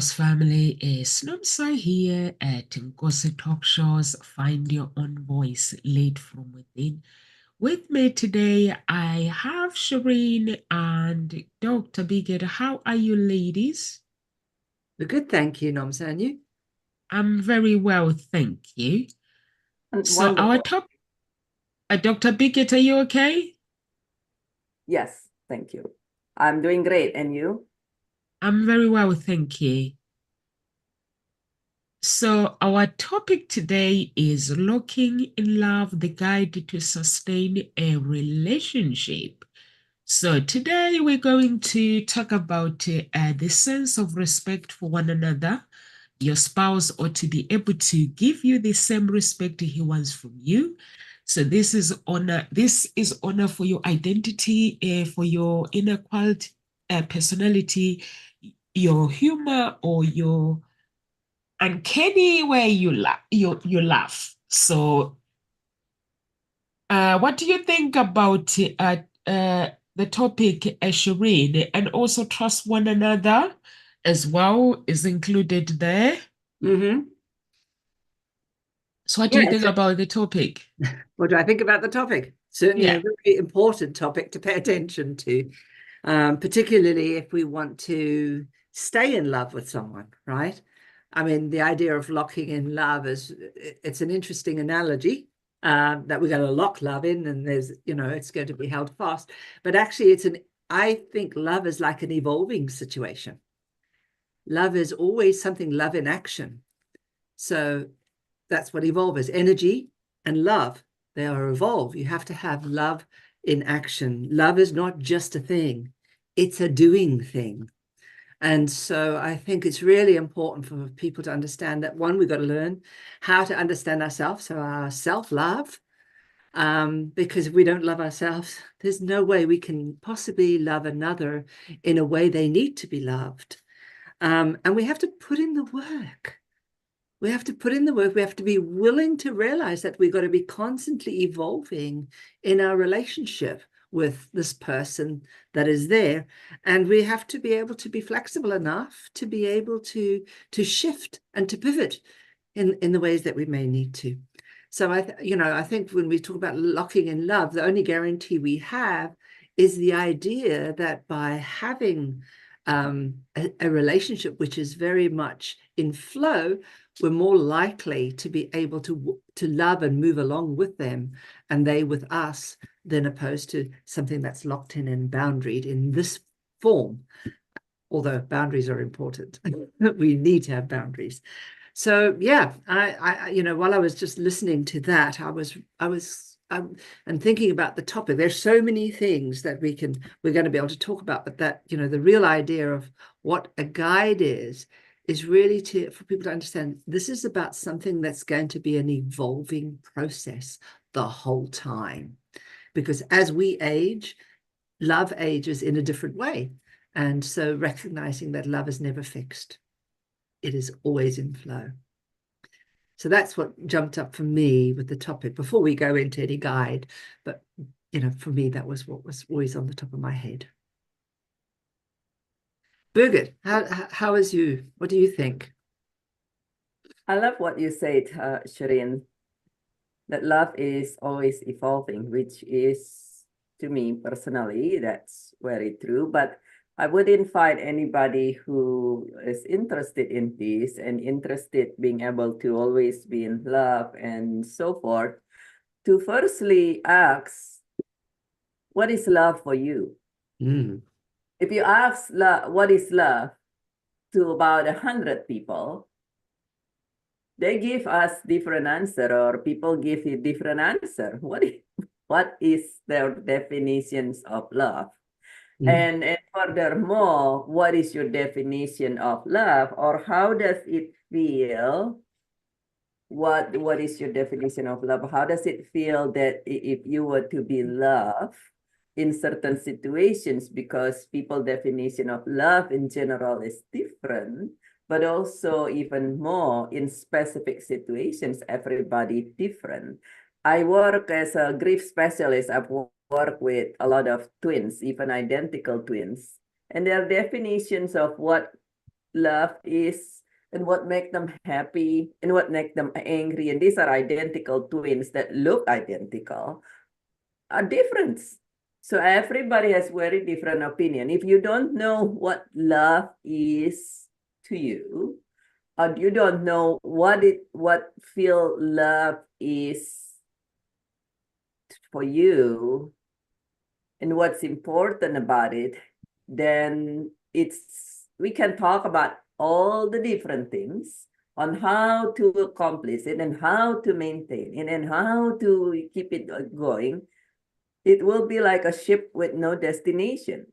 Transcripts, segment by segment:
Family is Nomsa here at Ngozi Talk Shows. Find your own voice lead from within. With me today, I have Shireen and Dr. Bigot. How are you, ladies? We're good, thank you, Nomsa. And you? I'm very well, thank you. So, our Wonderful. top, Dr. Bigot, are you okay? Yes, thank you. I'm doing great. And you? I'm very well, thank you. So, our topic today is Locking in Love, the guide to sustain a relationship. So, today we're going to talk about the sense of respect for one another. Your spouse ought to be able to give you the same respect he wants from you. So, this is honor. This is honor for your identity, for your inner quality, personality, your humor, or your uncanny way you laugh. So, what do you think about the topic, Shireen? And also trust one another as well is included there. Mm-hmm. So, what do you Yeah. think about the topic? What do I think about the topic? Certainly Yeah. a very important topic to pay attention to, particularly if we want to stay in love with someone, right? I mean, the idea of locking in love it's an interesting analogy, that we're going to lock love in and it's going to be held fast. But actually, I think love is like an evolving situation. Love is always something, love in action. So that's what evolve is, energy and love. They are evolve. You have to have love in action. Love is not just a thing, it's a doing thing. And so I think it's really important for people to understand that, one, we've got to learn how to understand ourselves, so our self-love, because if we don't love ourselves, there's no way we can possibly love another in a way they need to be loved. And we have to put in the work. We have to put in the work. We have to be willing to realize that we've got to be constantly evolving in our relationship with this person that is there. And we have to be able to be flexible enough to be able to shift and to pivot in the ways that we may need to. So I think when we talk about locking in love, the only guarantee we have is the idea that by having a relationship which is very much in flow, we're more likely to be able to love and move along with them and they with us, than opposed to something that's locked in and boundaried in this form. Although boundaries are important, we need to have boundaries. So yeah, I while I was just listening to that, I was and thinking about the topic. There's so many things that we're going to be able to talk about, but that the real idea of what a guide is really for people to understand this is about something that's going to be an evolving process the whole time, because as we age, love ages in a different way, and so recognizing that love is never fixed. It is always in flow. So that's what jumped up for me with the topic before we go into any guide. But, for me, that was what was always on the top of my head. Birgit, how is you? What do you think? I love what you said, Shireen, that love is always evolving, which is, to me personally, that's very true. But I would invite anybody who is interested in this and interested being able to always be in love and so forth, to firstly ask, what is love for you? If you ask what is love to about 100 people, they give us different answer, or people give you different answer. What is their definitions of love? And furthermore, what is your definition of love, or how does it feel? What is your definition of love? How does it feel that if you were to be loved in certain situations, because people's definition of love in general is different, but also even more in specific situations, everybody different. I work as a grief specialist. I've worked with a lot of twins, even identical twins, and their definitions of what love is and what make them happy and what make them angry. And these are identical twins that look identical, are different. So everybody has very different opinion. If you don't know what love is to you, or you don't know what feel love is for you and what's important about it, then we can talk about all the different things on how to accomplish it and how to maintain it and how to keep it going. It will be like a ship with no destination.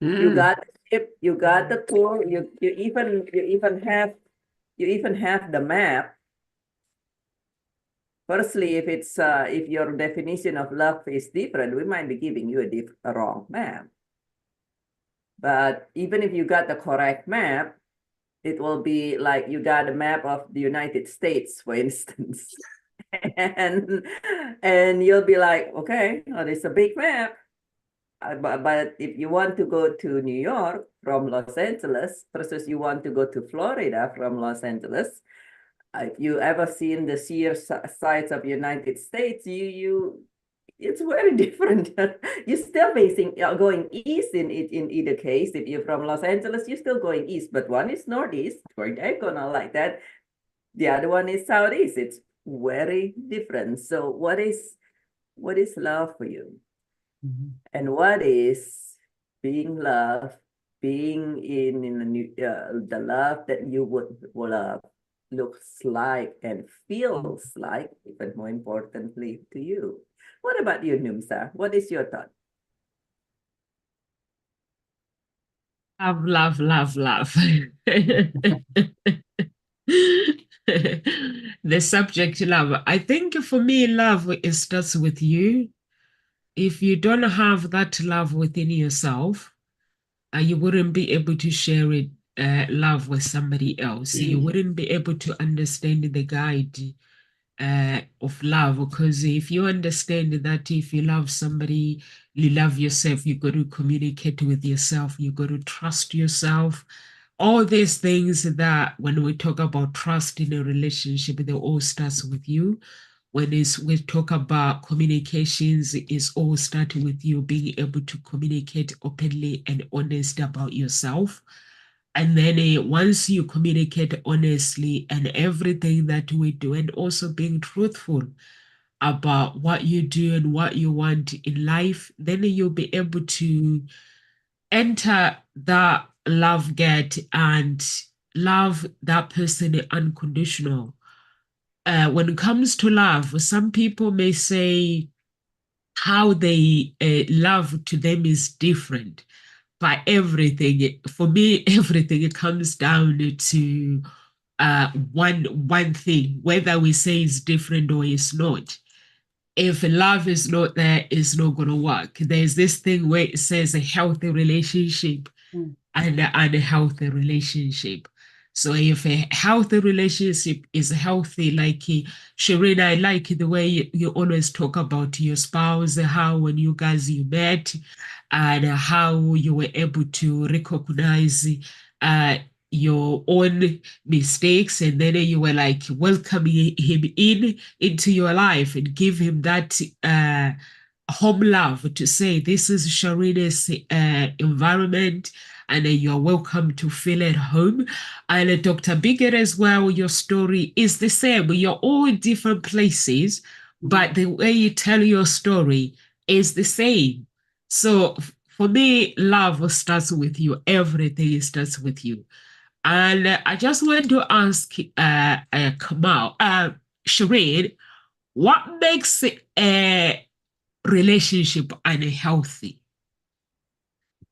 You got the ship, you got the tour, you even have the map. Firstly, if your definition of love is different, we might be giving you a wrong map. But even if you got the correct map, it will be like you got a map of the United States, for instance. and you'll be like, okay, well, it's a big map. But if you want to go to New York from Los Angeles versus you want to go to Florida from Los Angeles, if you ever seen the sheer sides of United States, it's very different. You're still going east in either case. If you're from Los Angeles, you're still going east, but one is northeast or diagonal like that. The other one is southeast. It's very different. So what is love for you? And what is being loved, being in the love that you would love looks like and feels like, even more importantly to you. What about you, Numsa? What is your thought? Love, love, love, love. The subject love. I think for me, love starts with you. If you don't have that love within yourself, you wouldn't be able to share it, love with somebody else. You wouldn't be able to understand the guide of love, because if you understand that if you love somebody, you love yourself, you got to communicate with yourself, you got to trust yourself. All these things that when we talk about trust in a relationship, they all starts with you. When we talk about communications, it's all starting with you being able to communicate openly and honest about yourself. And then once you communicate honestly and everything that we do, and also being truthful about what you do and what you want in life, then you'll be able to enter that love gate and love that person unconditional. When it comes to love, some people may say how they love to them is different. But everything, for me, everything comes down to one thing, whether we say it's different or it's not. If love is not there, it's not going to work. There's this thing where it says a healthy relationship and an unhealthy relationship. So if a healthy relationship is healthy, like Shireen, I like the way you always talk about your spouse, how when you guys met, and how you were able to recognize your own mistakes, and then you were like welcoming him into your life and give him that home love to say this is Sharina's environment, and you're welcome to feel at home. And Dr. Biggett as well, your story is the same. You're all in different places, but the way you tell your story is the same. So for me, love starts with you. Everything starts with you. And I just want to ask Kamal, Shireen, what makes a relationship unhealthy?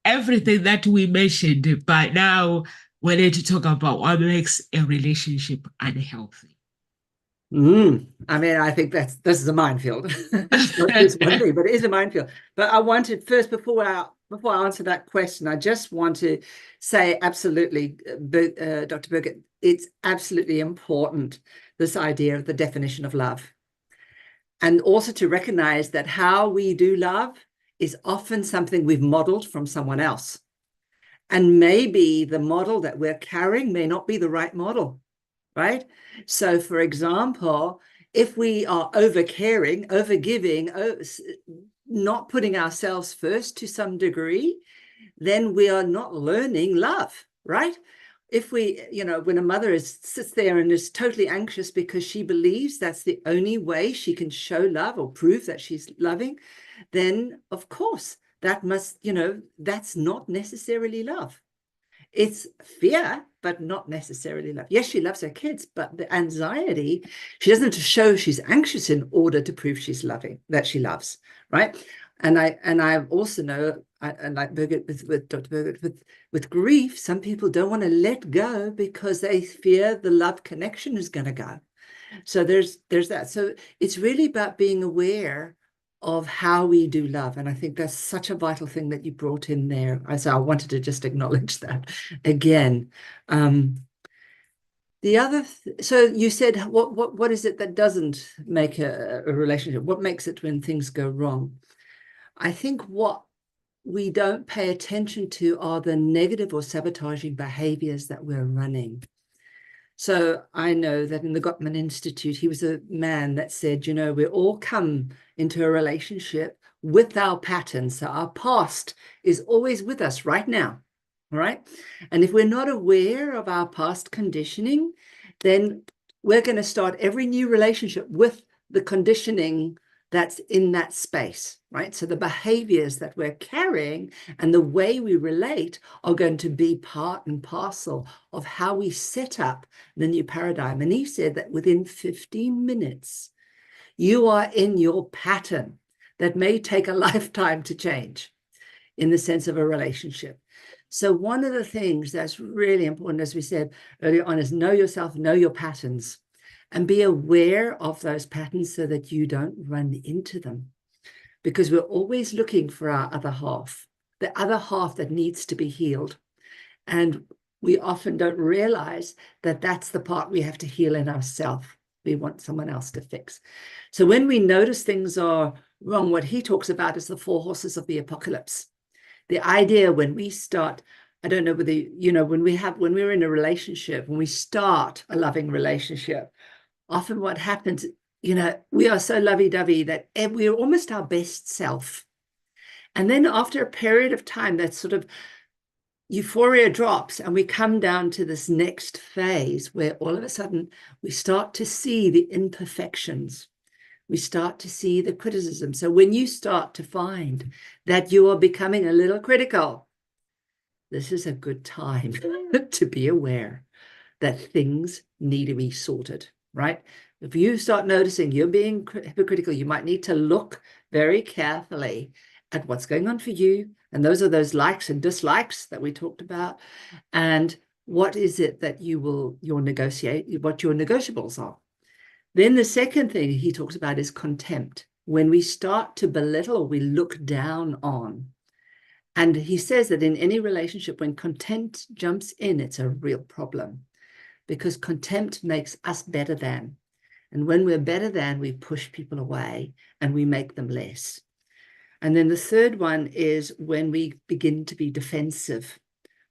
Everything that we mentioned, but now we need to talk about what makes a relationship unhealthy. I mean, I think this is a minefield. It's one thing, but it is a minefield. But I wanted first, before I answer that question, I just want to say absolutely, Dr. Birgit, it's absolutely important, this idea of the definition of love. And also to recognize that how we do love is often something we've modeled from someone else. And maybe the model that we're carrying may not be the right model, right? So, for example, if we are over-caring, over-giving, not putting ourselves first to some degree, then we are not learning love, right? If we, when a mother sits there and is totally anxious because she believes that's the only way she can show love or prove that she's loving, then of course that must, that's not necessarily love. It's fear, but not necessarily love. Yes, she loves her kids, but the anxiety, she doesn't show she's anxious in order to prove she's loving, that she loves, right? And I also know, and like Birgit with Dr. Birgit, with grief, some people don't want to let go because they fear the love connection is going to go. So there's that. So it's really about being aware of how we do love. And I think that's such a vital thing that you brought in there. So I wanted to just acknowledge that again. The other, so you said, what is it that doesn't make a relationship? What makes it when things go wrong? I think what we don't pay attention to are the negative or sabotaging behaviors that we're running. So I know that in the Gottman Institute, he was a man that said, we all come into a relationship with our patterns. So our past is always with us right now, all right? And if we're not aware of our past conditioning, then we're going to start every new relationship with the conditioning that's in that space, right? So the behaviors that we're carrying and the way we relate are going to be part and parcel of how we set up the new paradigm. And he said that within 15 minutes, you are in your pattern that may take a lifetime to change in the sense of a relationship. So one of the things that's really important, as we said earlier on, is know yourself, know your patterns, and be aware of those patterns so that you don't run into them. Because we're always looking for our other half, the other half that needs to be healed. And we often don't realize that that's the part we have to heal in ourselves. We want someone else to fix. So when we notice things are wrong, what he talks about is the 4 horses of the apocalypse. The idea when we start, I don't know whether, when we're in a relationship, when we start a loving relationship, often what happens, we are so lovey-dovey that we're almost our best self. And then after a period of time, that sort of euphoria drops and we come down to this next phase where all of a sudden we start to see the imperfections. We start to see the criticism. So when you start to find that you are becoming a little critical, this is a good time to be aware that things need to be sorted, right? If you start noticing you're being hypocritical, you might need to look very carefully at what's going on for you. And those are those likes and dislikes that we talked about. And what is it that you'll negotiate, what your negotiables are. Then the second thing he talks about is contempt. When we start to belittle or we look down on. And he says that in any relationship, when contempt jumps in, it's a real problem. Because contempt makes us better than. And when we're better than, we push people away and we make them less. And then the third one is when we begin to be defensive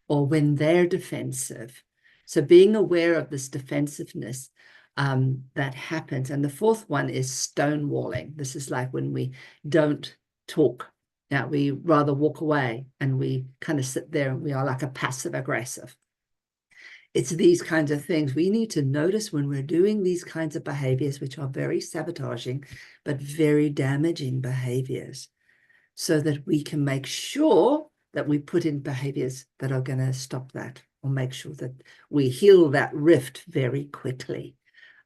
or when they're defensive. So being aware of this defensiveness that happens. And the fourth one is stonewalling. This is like when we don't talk. Now we rather walk away and we kind of sit there and we are like a passive aggressive. It's these kinds of things we need to notice when we're doing these kinds of behaviors, which are very sabotaging, but very damaging behaviors, so that we can make sure that we put in behaviors that are going to stop that, or make sure that we heal that rift very quickly.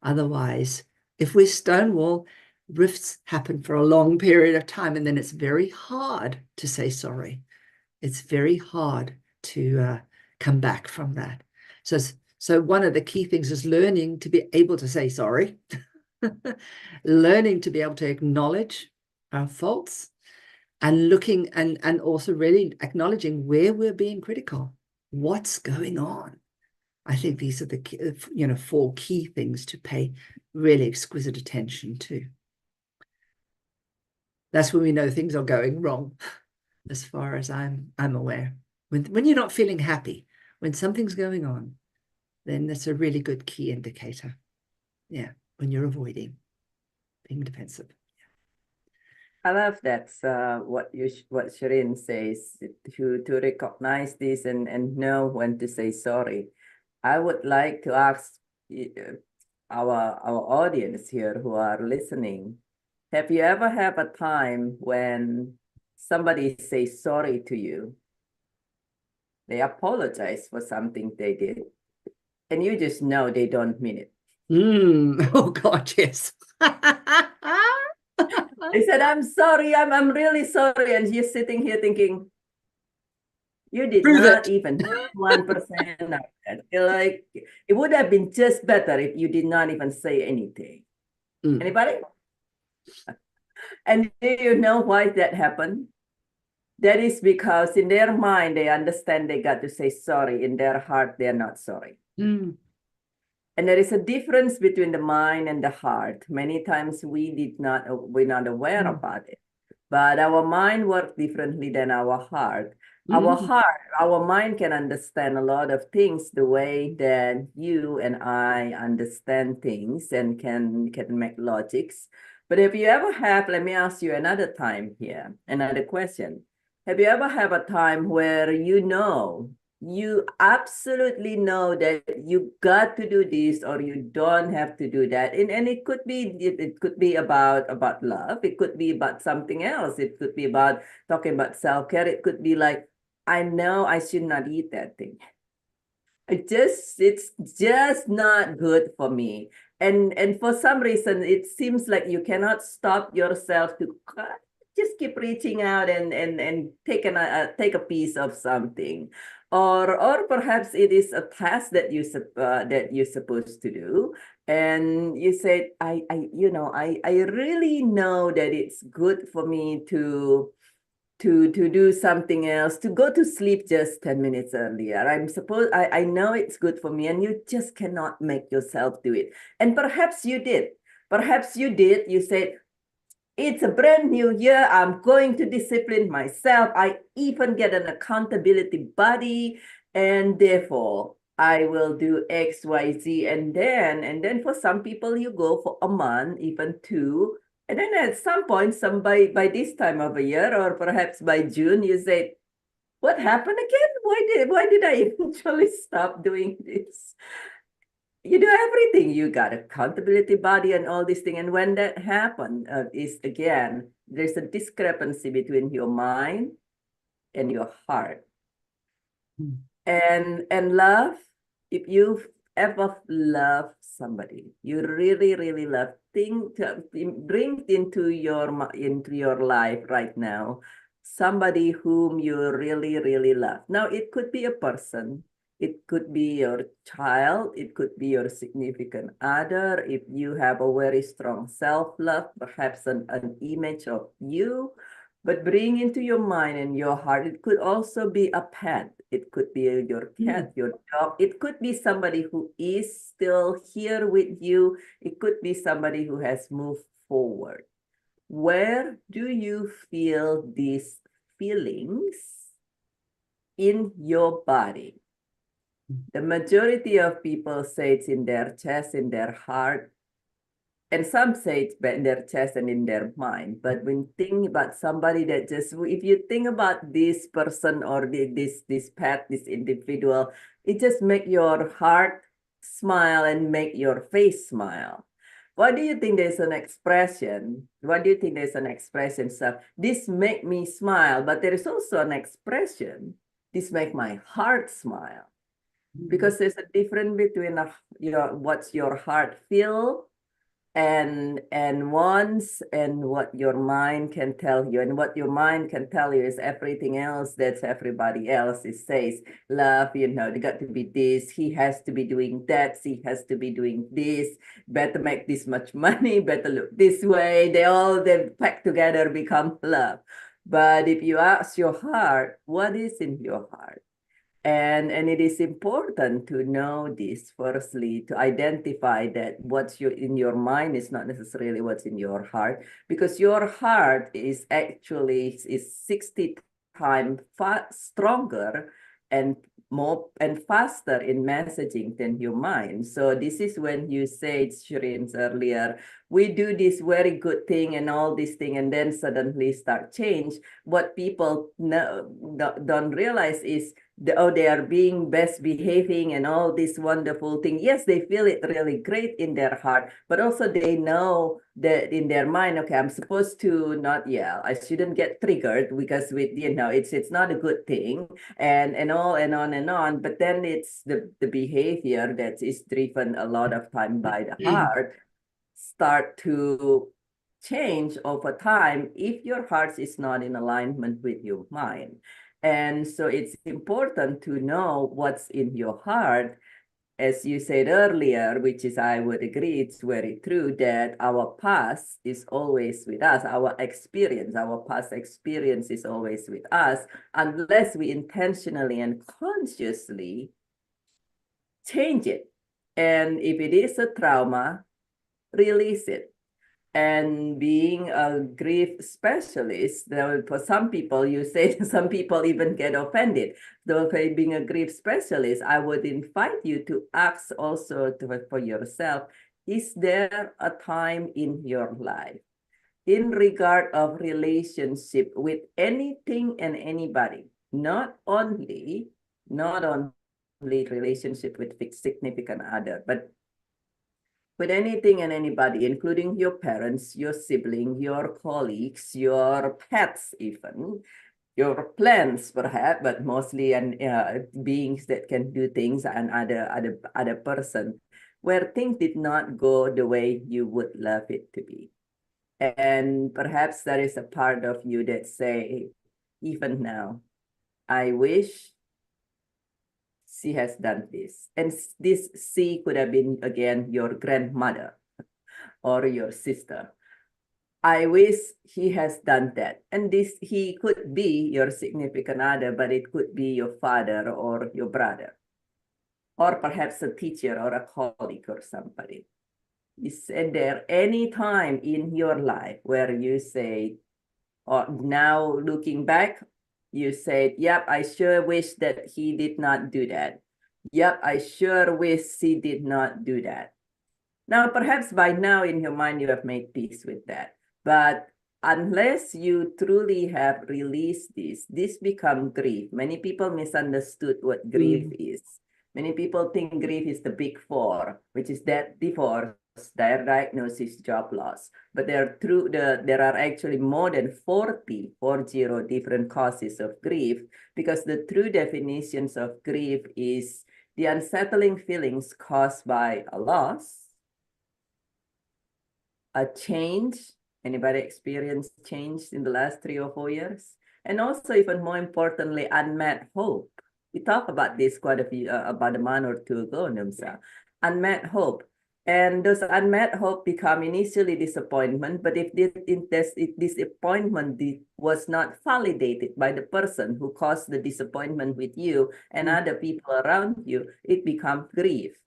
Otherwise, if we stonewall, rifts happen for a long period of time, and then it's very hard to say sorry. It's very hard to come back from that. So one of the key things is learning to be able to say sorry, learning to be able to acknowledge our faults, and looking and also really acknowledging where we're being critical, what's going on. I think these are the 4 key things to pay really exquisite attention to. That's when we know things are going wrong, as far as I'm aware. When you're not feeling happy, when something's going on, then that's a really good key indicator. Yeah, when you're avoiding being defensive. I love that what Shireen says, to recognize this and know when to say sorry. I would like to ask our audience here who are listening, have you ever had a time when somebody says sorry to you? They apologize for something they did, and you just know they don't mean it. Oh God, yes. They said, I'm sorry, I'm really sorry. And you're sitting here thinking, you did Prove not it. even 1% of that. Like, it would have been just better if you did not even say anything. Anybody? And do you know why that happened? That is because in their mind, they understand they got to say sorry. In their heart, they're not sorry. And there is a difference between the mind and the heart. Many times we're not aware about it. But our mind works differently than our heart. Our mind can understand a lot of things the way that you and I understand things and can make logics. But if you ever have, let me ask you another time here, another question. Have you ever had a time where you absolutely know that you got to do this or you don't have to do that? And it could be about love. It could be about something else. It could be about talking about self-care. It could be like, I know I should not eat that thing. It's just not good for me. And for some reason, it seems like you cannot stop yourself to just keep reaching out and take a piece of something. Or perhaps it is a task that you're supposed to do, and you said, I really know that it's good for me to do something else, to go to sleep just 10 minutes earlier. I know it's good for me, and you just cannot make yourself do it. And perhaps you did. You said, it's a brand new year. I'm going to discipline myself. I even get an accountability buddy, and therefore I will do X, Y, Z. And then for some people, you go for a month, even 2. And then at some point, by this time of the year, or perhaps by June, you say, what happened again? Why did I eventually stop doing this? You do everything. You got accountability body and all this thing. And when that happened, is again, there's a discrepancy between your mind and your heart. And love, if you've ever loved somebody, you really, really love, bring into your life right now somebody whom you really, really love. Now, it could be a person, it could be your child, it could be your significant other. If you have a very strong self-love, perhaps an image of you, but bring into your mind and your heart, it could also be a pet. It could be your cat, your dog. It could be somebody who is still here with you. It could be somebody who has moved forward. Where do you feel these feelings in your body? The majority of people say it's in their chest, in their heart, and some say it's in their chest and in their mind. But when think about somebody that if you think about this person or this pet, this individual, it just make your heart smile and make your face smile. What do you think there's an expression? What do you think there's an expression? So this make me smile, but there is also an expression. This make my heart smile. Because there's a difference between what's your heart feel and wants, and what your mind can tell you. And what your mind can tell you is everything else that everybody else says. Love, they got to be this, he has to be doing that, she has to be doing this, better make this much money, better look this way. They pack together become love. But if you ask your heart, what is in your heart? And it is important to know this firstly, to identify that what's in your mind is not necessarily what's in your heart, because your heart is actually 60 times stronger and more and faster in messaging than your mind. So this is when you said, Shireen, earlier, we do this very good thing and all this thing, and then suddenly start change. What people don't realize is they are being best behaving and all this wonderful thing. Yes, they feel it really great in their heart, but also they know that in their mind, okay, I'm supposed to not yell. I shouldn't get triggered because it's not a good thing, and all and on and on. But then it's the behavior that is driven a lot of time by the heart start to change over time if your heart is not in alignment with your mind. And so it's important to know what's in your heart. As you said earlier, which is, I would agree, it's very true that our past is always with us. Our past experience is always with us, unless we intentionally and consciously change it. And if it is a trauma, release it. And being a grief specialist, for some people, you say some people even get offended. So for being a grief specialist, I would invite you to ask also for yourself, is there a time in your life in regard of relationship with anything and anybody, not only relationship with significant other, but with anything and anybody, including your parents, your sibling, your colleagues, your pets, even your plants, perhaps, but mostly beings that can do things and other person, where things did not go the way you would love it to be. And perhaps there is a part of you that say, even now, I wish she has done this. And this she could have been, again, your grandmother or your sister. I wish he has done that. And this he could be your significant other, but it could be your father or your brother, or perhaps a teacher or a colleague or somebody. Is there any time in your life where you say, or now looking back, you said, yep, I sure wish that he did not do that. Yep, I sure wish he did not do that. Now, perhaps by now in your mind, you have made peace with that. But unless you truly have released this becomes grief. Many people misunderstood what grief is. Many people think grief is the big four, which is death, divorce, diagnosis, job loss. But there are actually more than 40 different causes of grief, because the true definitions of grief is the unsettling feelings caused by a loss, a change. Anybody experienced change in the last 3 or 4 years? And also, even more importantly, unmet hope. We talked about this quite about a month or two ago, Numsa. Unmet hope. And those unmet hope become initially disappointment, but if this disappointment was not validated by the person who caused the disappointment with you and other people around you, it becomes grief.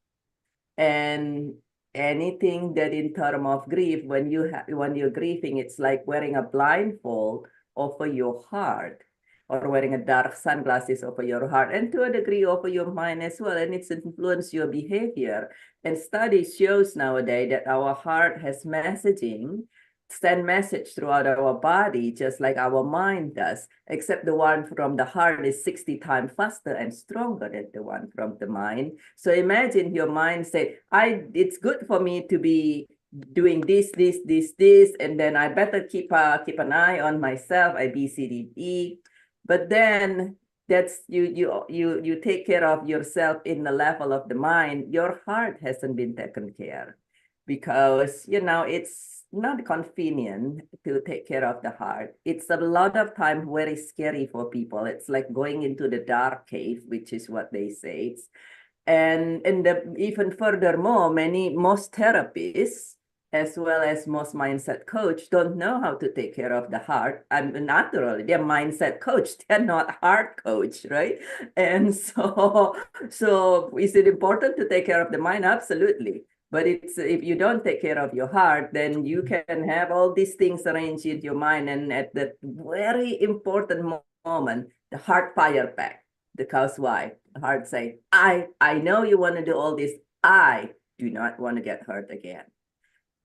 And anything that in terms of grief, when you're grieving, it's like wearing a blindfold over your heart, or wearing a dark sunglasses over your heart, and to a degree over your mind as well, and it's influenced your behavior. And study shows nowadays that our heart has send message throughout our body, just like our mind does, except the one from the heart is 60 times faster and stronger than the one from the mind. So imagine your mind say, it's good for me to be doing this, and then I better keep an eye on myself, A, B, C, D, E. But then that's you take care of yourself in the level of the mind. Your heart hasn't been taken care, because it's not convenient to take care of the heart. It's a lot of time very scary for people. It's like going into the dark cave, which is what they say. And even furthermore, most therapists, as well as most mindset coach, don't know how to take care of the heart. Naturally, they're mindset coach, they're not heart coach, right? And so is it important to take care of the mind? Absolutely. But if you don't take care of your heart, then you can have all these things arranged in your mind, and at the very important moment, the heart fire back, the cow's wife. The heart say, I know you want to do all this. I do not want to get hurt again.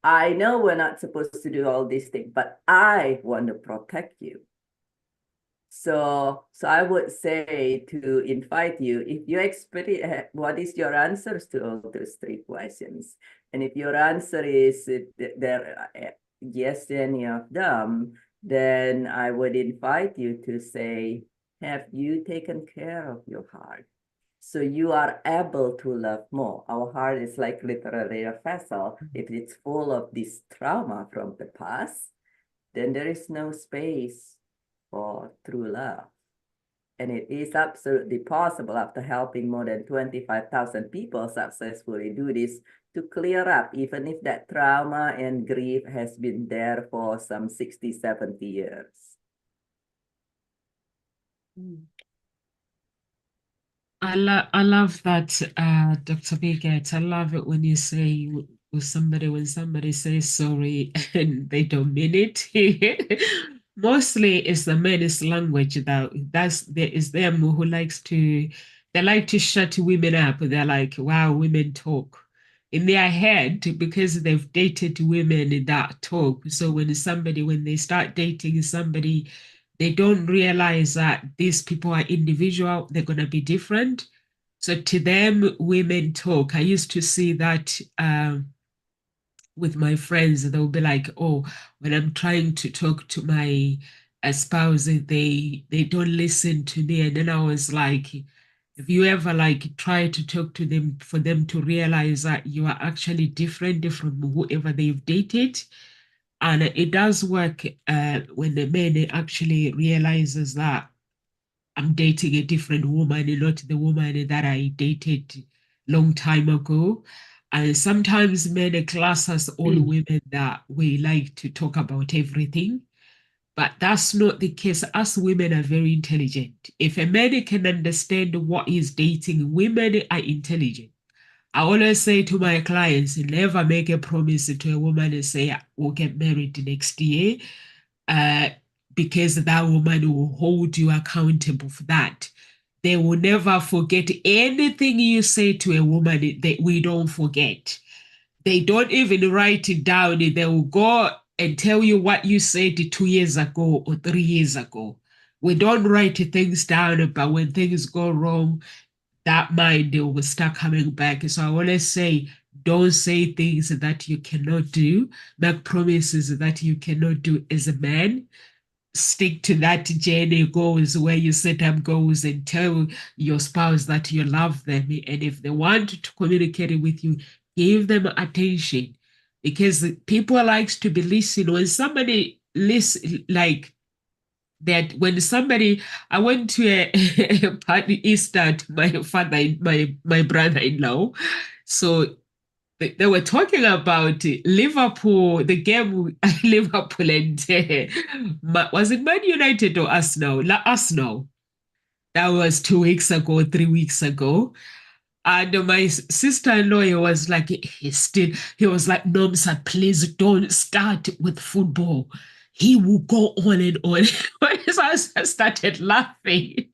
I know we're not supposed to do all these things, but I want to protect you. So I would say to invite you, if you experience, what is your answers to all those three questions? And if your answer is there, yes to any of them, then I would invite you to say, have you taken care of your heart? So you are able to love more. Our heart is like literally a vessel. If it's full of this trauma from the past, then there is no space for true love. And it is absolutely possible, after helping more than 25,000 people successfully do this, to clear up, even if that trauma and grief has been there for some 60, 70 years. I love that, Dr. Biget. I love it when you say when somebody says sorry and they don't mean it. Mostly it's the men's language is them who they like to shut women up. They're like, wow, women talk in their head because they've dated women that talk. So when they start dating somebody, they don't realize that these people are individual, they're going to be different. So to them, women talk. I used to see that with my friends. They'll be like, oh, when I'm trying to talk to my spouse, they don't listen to me. And then I was like, have you ever like tried to talk to them for them to realize that you are actually different from whoever they've dated? And it does work when the man actually realizes that I'm dating a different woman and not the woman that I dated long time ago. And sometimes men class us all women that we like to talk about everything. But that's not the case. Us women are very intelligent. If a man can understand what he's dating, women are intelligent. I always say to my clients, never make a promise to a woman and say, we'll get married next year, because that woman will hold you accountable for that. They will never forget anything you say to a woman that we don't forget. They don't even write it down. They will go and tell you what you said 2 years ago or 3 years ago. We don't write things down, but when things go wrong, that mind will start coming back. So I always say, don't say things that you cannot do, make promises that you cannot do as a man. Stick to that journey goals where you set up goals and tell your spouse that you love them. And if they want to communicate with you, give them attention, because people likes to be listened. When somebody listen, like that, when somebody, I went to a party Easter to my brother-in-law. So they were talking about Liverpool, the game Liverpool and was it Man United or Arsenal? Arsenal. That was 2 weeks ago, 3 weeks ago. And my sister-in-law was like, he was like, Nomsa, please don't start with football. He will go on and on. So I started laughing.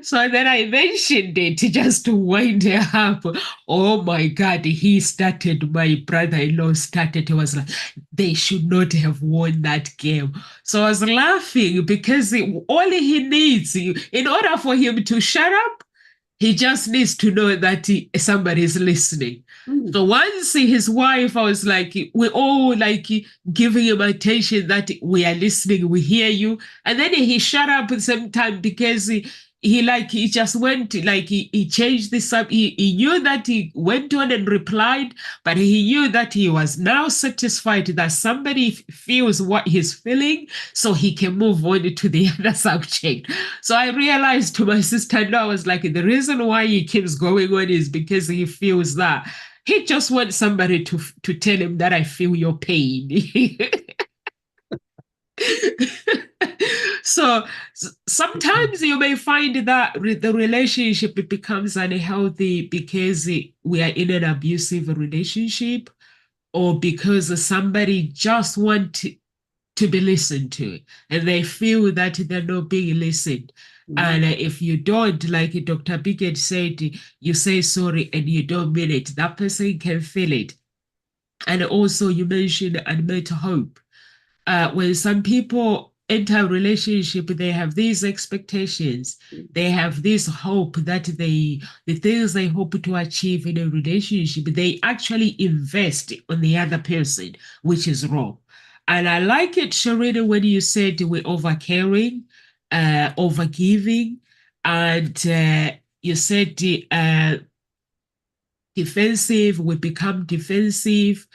So then I mentioned it just to wind her up. Oh my God, my brother-in-law started. He was like, they should not have won that game. So I was laughing because all he needs, in order for him to shut up, he just needs to know that somebody is listening. So once his wife, I was like, we all like giving him attention that we are listening, we hear you. And then he shut up at the same time because he just went, like he changed this up. He knew that he went on and replied, but he knew that he was now satisfied that somebody feels what he's feeling, so he can move on to the other subject. So I realized to my sister-in-law, I was like, the reason why he keeps going on is because he feels that he just wants somebody to tell him that I feel your pain. So sometimes you may find that the relationship becomes unhealthy because we are in an abusive relationship, or because somebody just to be listened to, and they feel that they're not being listened. And if you don't, like Dr. Biggett said, you say sorry and you don't mean it, that person can feel it. And also, you mentioned admit hope. When some people enter a relationship, they have these expectations, they have this hope that the things they hope to achieve in a relationship, they actually invest on the other person, which is wrong. And I like it, Sharina, when you said we're overcaring, overgiving, and you said defensive, we become defensive,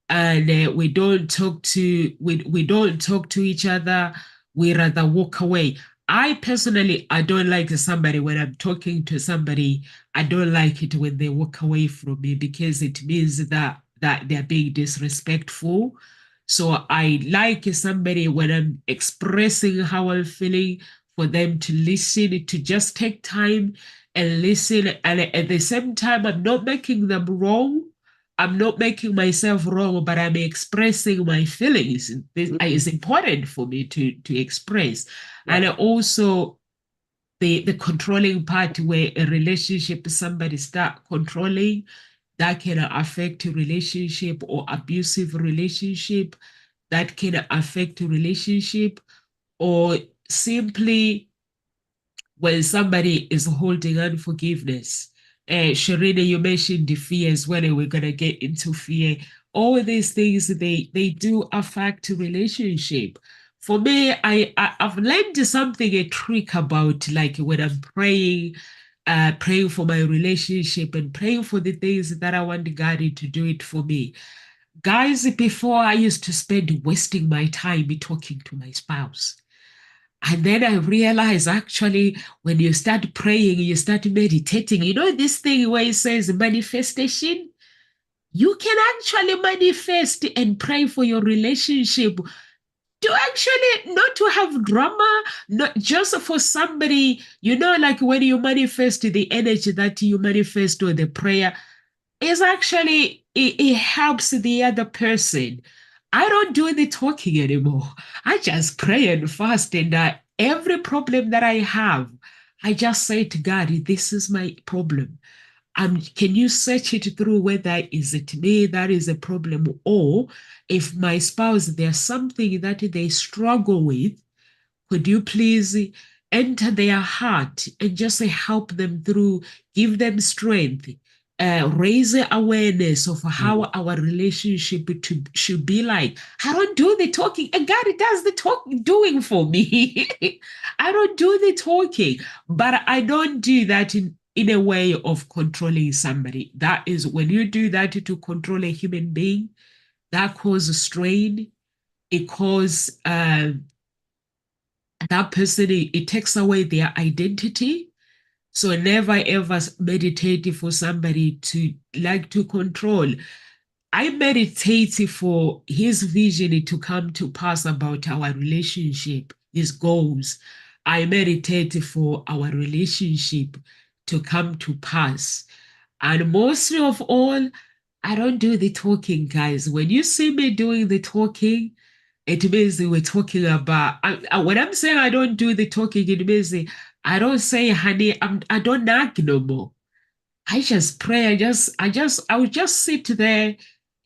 and we don't talk to each other. We rather walk away. I personally, I don't like somebody when I'm talking to somebody. I don't like it when they walk away from me, because it means that they're being disrespectful. So I like somebody when I'm expressing how I'm feeling, for them to listen, to just take time and listen. And at the same time, I'm not making them wrong. I'm not making myself wrong, but I'm expressing my feelings. This is important for me to express. Yeah. And also the controlling part, where a relationship, somebody start controlling, that can affect a relationship, or abusive relationship, that can affect a relationship, or simply when somebody is holding unforgiveness. Sharina, you mentioned the fear as well, and we're gonna get into fear. All these things, they do affect relationship. For me, I've learned something, a trick about, like when I'm praying, praying for my relationship and praying for the things that I want God to do it for me. Guys, before I used to spend wasting my time talking to my spouse. And then I realized, actually, when you start praying, you start meditating, you know, this thing where it says manifestation, you can actually manifest and pray for your relationship, to actually not to have drama, not just for somebody, you know, like when you manifest the energy that you manifest, or the prayer, is actually, it helps the other person. I don't do the talking anymore. I just pray and fast, and every problem that I have, I just say to God, this is my problem. Can you search it through, whether is it me that is a problem, or if my spouse, there's something that they struggle with, could you please enter their heart and just help them through, give them strength, raise awareness of how our relationship should be like. I don't do the talking, and God does the doing for me. I don't do the talking, but I don't do that in a way of controlling somebody. That is, when you do that to control a human being, that causes strain. It causes that person, it takes away their identity. So never ever meditate for somebody to like to control. I meditate for his vision to come to pass about our relationship, his goals. I meditate for our relationship to come to pass. And mostly of all, I don't do the talking, guys. When you see me doing the talking, it means we're talking about. When I'm saying I don't do the talking, it means I don't say, honey, I don't nag no more. I just pray. I would just sit there.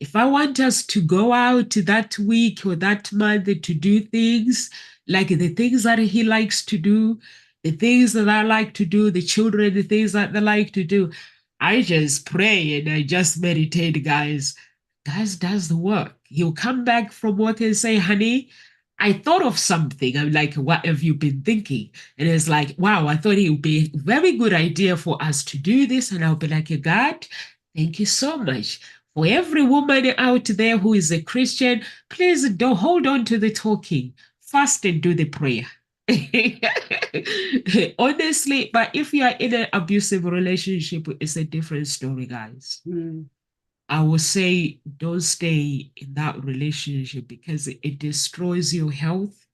If I want us to go out that week or that month to do things, like the things that he likes to do, the things that I like to do, the children, the things that they like to do, I just pray and I just meditate, guys. Guys does the work. He'll come back from work and say, honey, I thought of something. I'm like, what have you been thinking? And it's like, wow, I thought it would be a very good idea for us to do this. And I'll be like, God, thank you so much. For every woman out there who is a Christian, please don't hold on to the talking. Fast and do the prayer. Honestly, but if you are in an abusive relationship, it's a different story, guys. I would say don't stay in that relationship, because it destroys your health.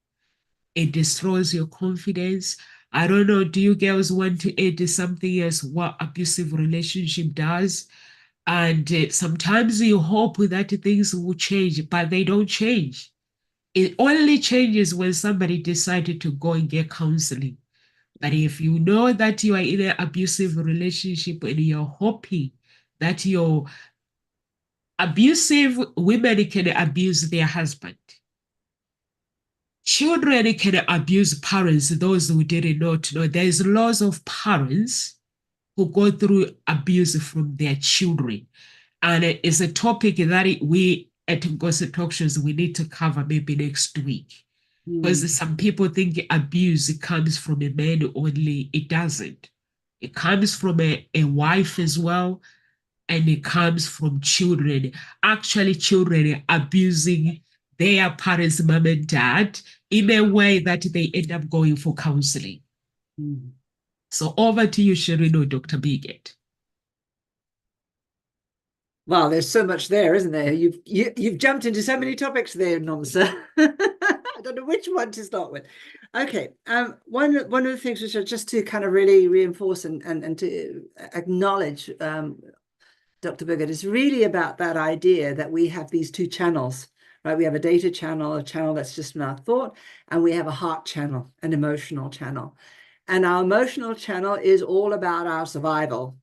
It destroys your confidence. I don't know, do you girls want to add something else what abusive relationship does? And sometimes you hope that things will change, but they don't change. It only changes when somebody decided to go and get counseling. But if you know that you are in an abusive relationship and you're hoping that your abusive women can abuse their husband, children can abuse parents, those who did not know, there's lots of parents who go through abuse from their children. And it's a topic that we at Gossip Talk Shows, we need to cover maybe next week. Because some people think abuse comes from a man only. It doesn't. It comes from a wife as well, and it comes from children. Actually, children abusing their parents, mom and dad, in a way that they end up going for counseling. So over to you, Shireen or Dr. Bigot. Well, there's so much there, isn't there? You've jumped into so many topics there, Nomsa. I don't know which one to start with. Okay, one of the things which are just to kind of really reinforce and to acknowledge, Dr. Bigot, is really about that idea that we have these two channels, right? We have a data channel, a channel that's just in our thought, and we have a heart channel, an emotional channel. And our emotional channel is all about our survival.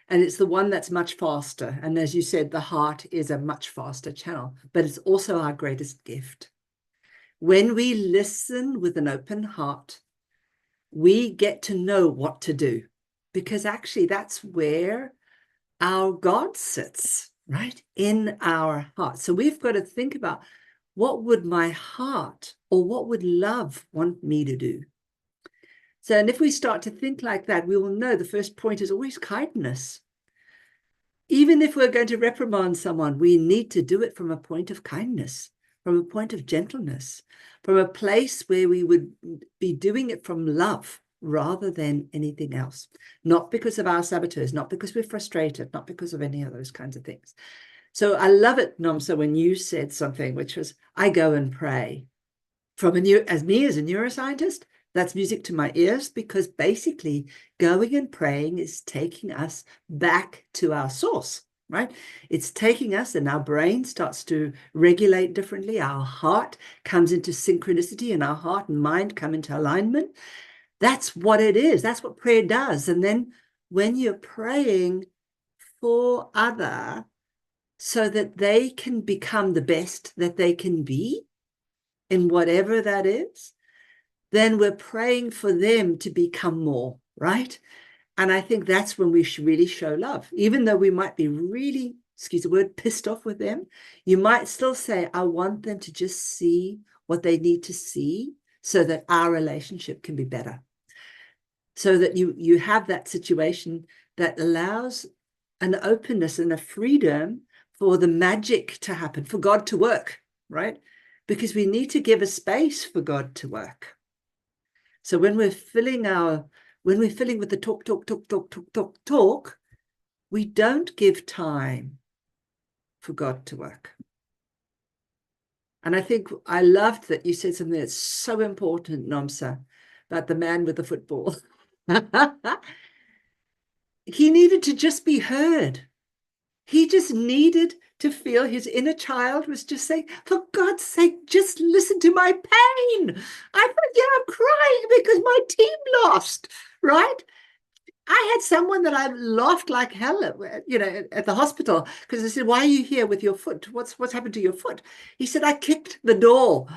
And it's the one that's much faster. And as you said, the heart is a much faster channel, but it's also our greatest gift. When we listen with an open heart, we get to know what to do, because actually that's where our God sits, right? In our heart. So we've got to think about, what would my heart or what would love want me to do? So, and if we start to think like that, we will know the first point is always kindness. Even if we're going to reprimand someone, we need to do it from a point of kindness, from a point of gentleness, from a place where we would be doing it from love rather than anything else. Not because of our saboteurs, not because we're frustrated, not because of any of those kinds of things. So I love it, Nomsa, when you said something, which was, I go and pray. As a neuroscientist, that's music to my ears, because basically going and praying is taking us back to our source, right? It's taking us, and our brain starts to regulate differently. Our heart comes into synchronicity, and our heart and mind come into alignment. That's what it is. That's what prayer does. And then when you're praying for other so that they can become the best that they can be in whatever that is, then we're praying for them to become more, right? And I think that's when we should really show love. Even though we might be really, excuse the word, pissed off with them, you might still say, I want them to just see what they need to see so that our relationship can be better. So that you have that situation that allows an openness and a freedom for the magic to happen, for God to work, right? Because we need to give a space for God to work. So when we're filling with the talk, we don't give time for God to work. And I think I loved that you said something that's so important, Nomsa, about the man with the football. He needed to just be heard. He just needed to feel his inner child was just saying, for God's sake, just listen to my pain. I'm crying because my team lost, right? I had someone that I laughed like hell at, at the hospital, because I said, why are you here with your foot? What's happened to your foot? He said, I kicked the door.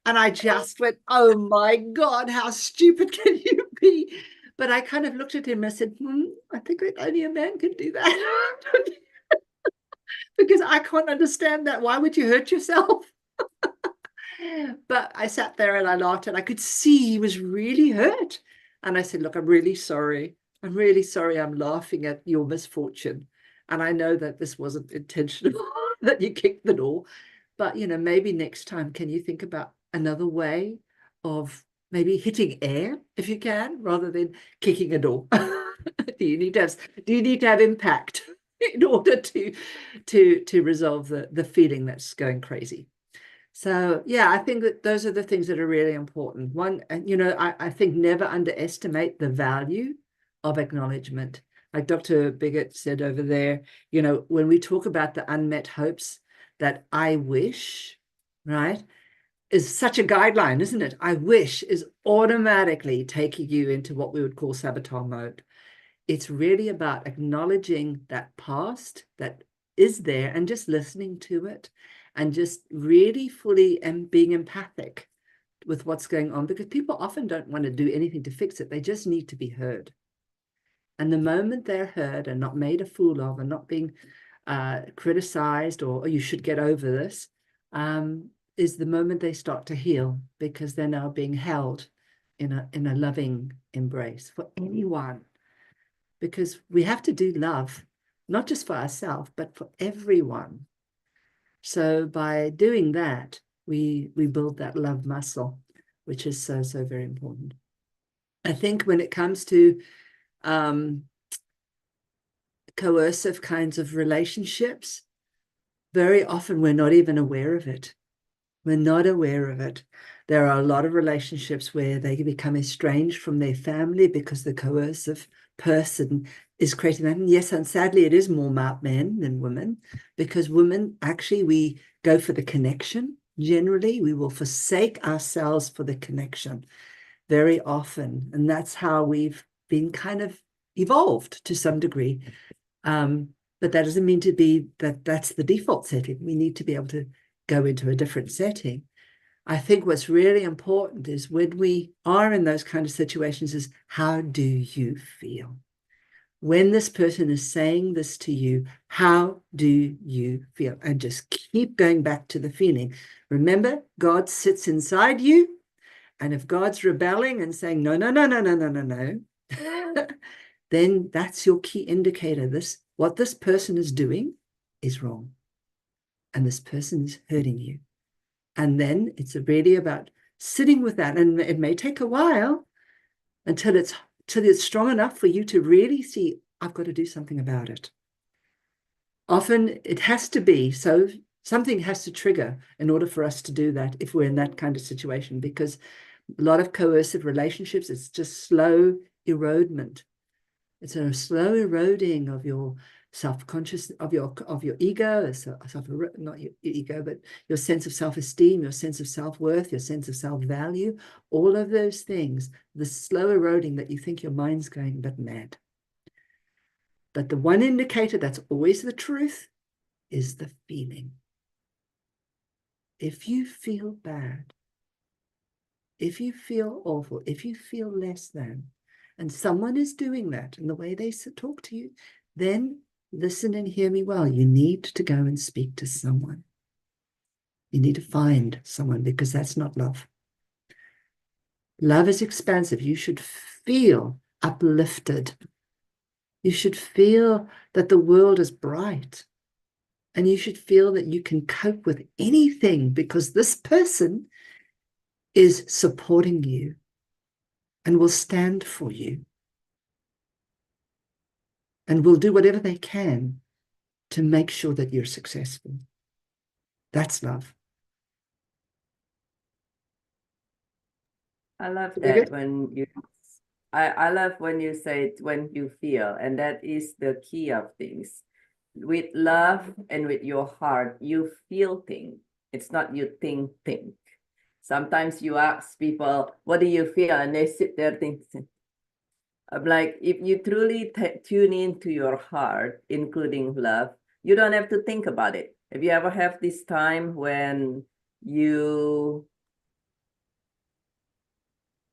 And I just went, oh my God, how stupid can you be? But I kind of looked at him and I said, I think that only a man can do that. Because I can't understand that. Why would you hurt yourself? But I sat there and I laughed, and I could see he was really hurt. And I said, look, I'm really sorry. I'm really sorry. I'm laughing at your misfortune. And I know that this wasn't intentional, that you kicked the door. But, maybe next time, can you think about another way of maybe hitting air, if you can, rather than kicking a door? Do you need to have impact in order to resolve the feeling that's going crazy? So yeah, I think that those are the things that are really important. One, I think never underestimate the value of acknowledgement. Like Dr. Bigot said over there, when we talk about the unmet hopes, that I wish, right? is such a guideline, isn't it? I wish is automatically taking you into what we would call saboteur mode. It's really about acknowledging that past that is there and just listening to it and just really fully and being empathic with what's going on, because people often don't want to do anything to fix it. They just need to be heard. And the moment they're heard and not made a fool of and not being criticized or you should get over this, is the moment they start to heal, because they're now being held in a loving embrace for anyone. Because we have to do love, not just for ourselves, but for everyone. So by doing that, we build that love muscle, which is so, so very important. I think when it comes to coercive kinds of relationships, very often we're not even aware of it. We're not aware of it. There are a lot of relationships where they become estranged from their family because the coercive person is creating that. And yes, and sadly, it is more men than women, because women, actually, we go for the connection. Generally, we will forsake ourselves for the connection very often. And that's how we've been kind of evolved to some degree. But that doesn't mean to be that that's the default setting. We need to be able to go into a different setting. I think what's really important is when we are in those kind of situations is, how do you feel? When this person is saying this to you, how do you feel? And just keep going back to the feeling. Remember, God sits inside you. And if God's rebelling and saying, no, no, no, no, no, no, no, no, then that's your key indicator. What this person is doing is wrong. And this person is hurting you. And then it's really about sitting with that. And it may take a while until it's strong enough for you to really see, I've got to do something about it. Often it has to be, so something has to trigger in order for us to do that if we're in that kind of situation, because a lot of coercive relationships, it's just slow erodement. It's a slow eroding of your self-conscious, of your ego, not your ego, but your sense of self-esteem, your sense of self-worth, your sense of self-value, all of those things, the slow eroding that you think your mind's going a bit mad. But the one indicator that's always the truth is the feeling. If you feel bad, if you feel awful, if you feel less than, and someone is doing that in the way they talk to you, then listen and hear me well. You need to go and speak to someone. You need to find someone, because that's not love. Love is expansive. You should feel uplifted. You should feel that the world is bright. And you should feel that you can cope with anything, because this person is supporting you and will stand for you and will do whatever they can to make sure that you're successful. That's love. I love that when you, I love when you say when you feel, and that is the key of things. With love and with your heart, you feel things. It's not you think. Sometimes you ask people, what do you feel? And they sit there thinking. I'm like, if you truly tune into your heart, including love, you don't have to think about it. Have you ever have this time when you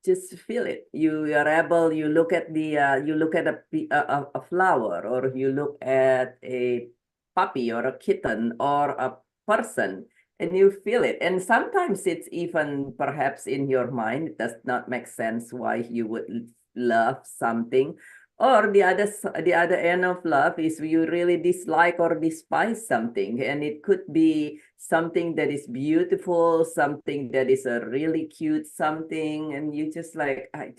just feel it? You are able, you look at a flower, or you look at a puppy or a kitten or a person, and you feel it. And sometimes it's even perhaps in your mind, it does not make sense why you would love something. Or the other end of love is you really dislike or despise something, and it could be something that is beautiful, something that is a really cute something, and you just like, I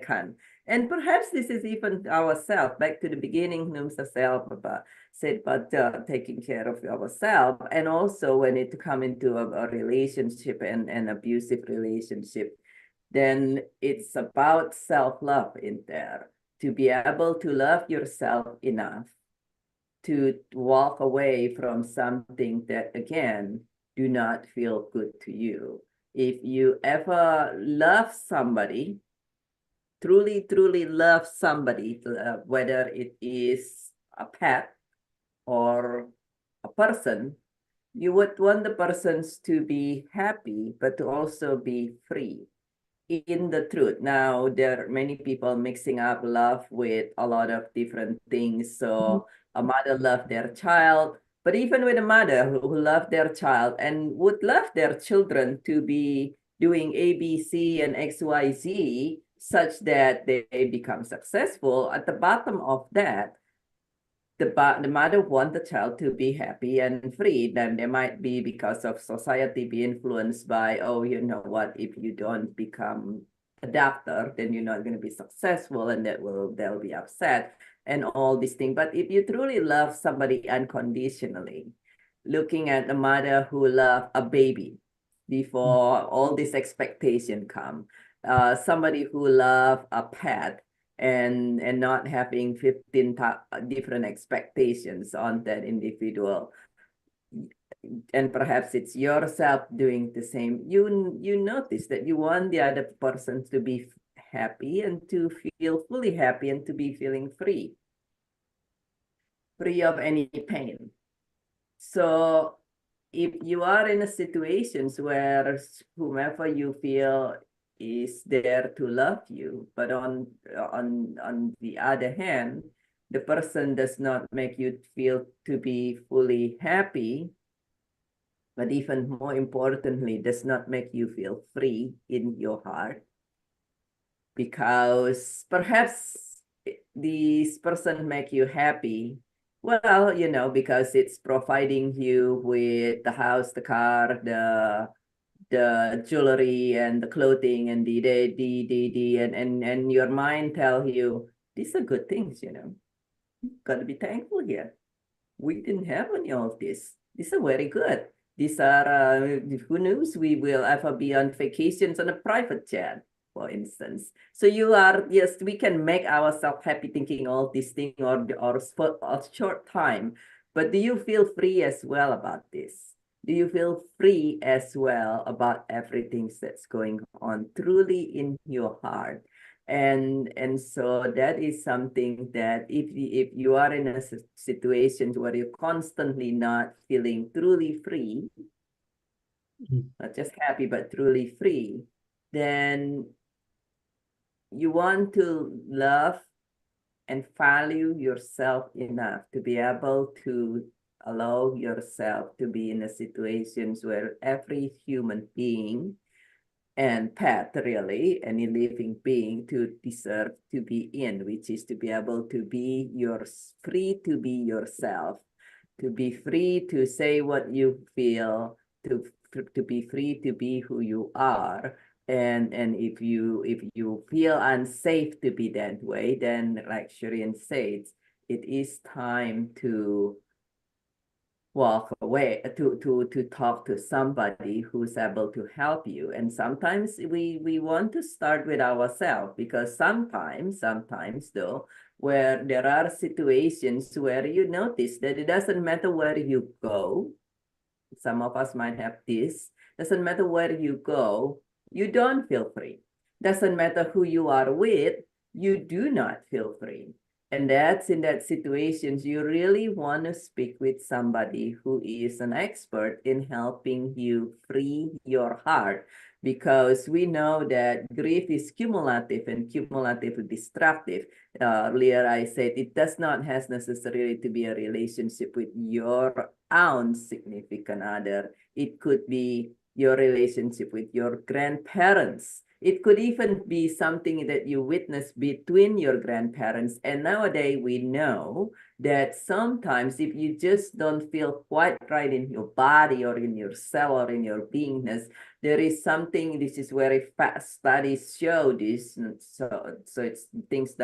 can't. And perhaps this is even ourselves, back to the beginning, Numsa said about taking care of ourselves, and also when it come into a relationship and an abusive relationship, then it's about self-love in there, to be able to love yourself enough to walk away from something that, again, do not feel good to you. If you ever love somebody, truly love somebody, whether it is a pet or a person, you would want the persons to be happy, but to also be free in the truth. Now, there are many people mixing up love with a lot of different things. So a mother loves their child, but even with a mother who loves their child and would love their children to be doing A, B, C, and X, Y, Z, such that they become successful, at the bottom of that, the mother want the child to be happy and free. Then there might be, because of society, be influenced by, oh, you know what, if you don't become a doctor, then you're not going to be successful, and they'll be upset and all these things. But if you truly love somebody unconditionally, looking at a mother who love a baby before all this expectation come, somebody who love a pet, and not having 15 different expectations on that individual, and perhaps it's yourself doing the same, you notice that you want the other person to be happy and to feel fully happy and to be feeling free of any pain. So if you are in a situations where whomever you feel is there to love you, but on the other hand, the person does not make you feel to be fully happy, but even more importantly, does not make you feel free in your heart, because perhaps this person make you happy, well, you know, because it's providing you with the house, the car, the jewelry and the clothing and and your mind tell you these are good things, you know. Gotta be thankful here. We didn't have any of this. These are very good. These are who knows, we will ever be on vacations on a private jet, for instance. So you are, yes, we can make ourselves happy thinking all these things or for a short time. But do you feel free as well about this? Do you feel free as well about everything that's going on truly in your heart? And so that is something that if you are in a situation where you're constantly not feeling truly free, not just happy, but truly free, then you want to love and value yourself enough to be able to allow yourself to be in a situations where every human being and pet, really, any living being to deserve to be in, which is to be able to be free to be yourself, to be free to say what you feel, to be free to be who you are. And if you feel unsafe to be that way, then like Shireen says, it is time to walk away, to talk to somebody who's able to help you. And sometimes we want to start with ourselves, because sometimes though, where there are situations where you notice that it doesn't matter where you go, some of us might have this, doesn't matter where you go, you don't feel free. Doesn't matter who you are with, you do not feel free. And that's in that situations, you really want to speak with somebody who is an expert in helping you free your heart, because we know that grief is cumulative and cumulatively destructive. Earlier I said it does not have necessarily to be a relationship with your own significant other. It could be your relationship with your grandparents. It could even be something that you witness between your grandparents. And nowadays we know that sometimes if you just don't feel quite right in your body or in your cell or in your beingness, there is something, this is very fast studies show this. So it's things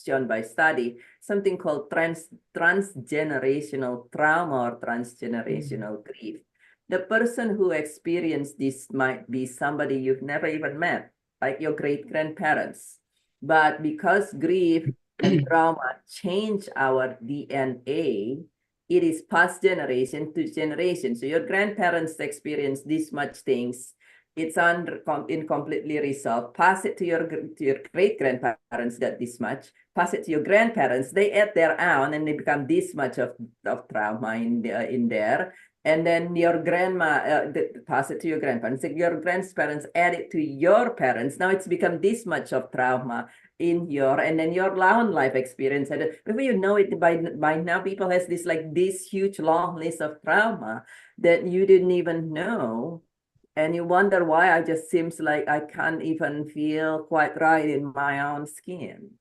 shown by study, something called transgenerational trauma or transgenerational grief. The person who experienced this might be somebody you've never even met, like your great-grandparents. But because grief and trauma change our DNA, it is passed generation to generation. So your grandparents experience this much things. It's incompletely resolved. Pass it to your great grandparents got this much. Pass it to your grandparents. They add their own, and they become this much of trauma in there. And then your grandma pass it to your grandparents. Your grandparents add it to your parents. Now it's become this much of trauma in your, and then your own life experience. And before you know it, by now people has this huge long list of trauma that you didn't even know. And you wonder why I just seems like I can't even feel quite right in my own skin.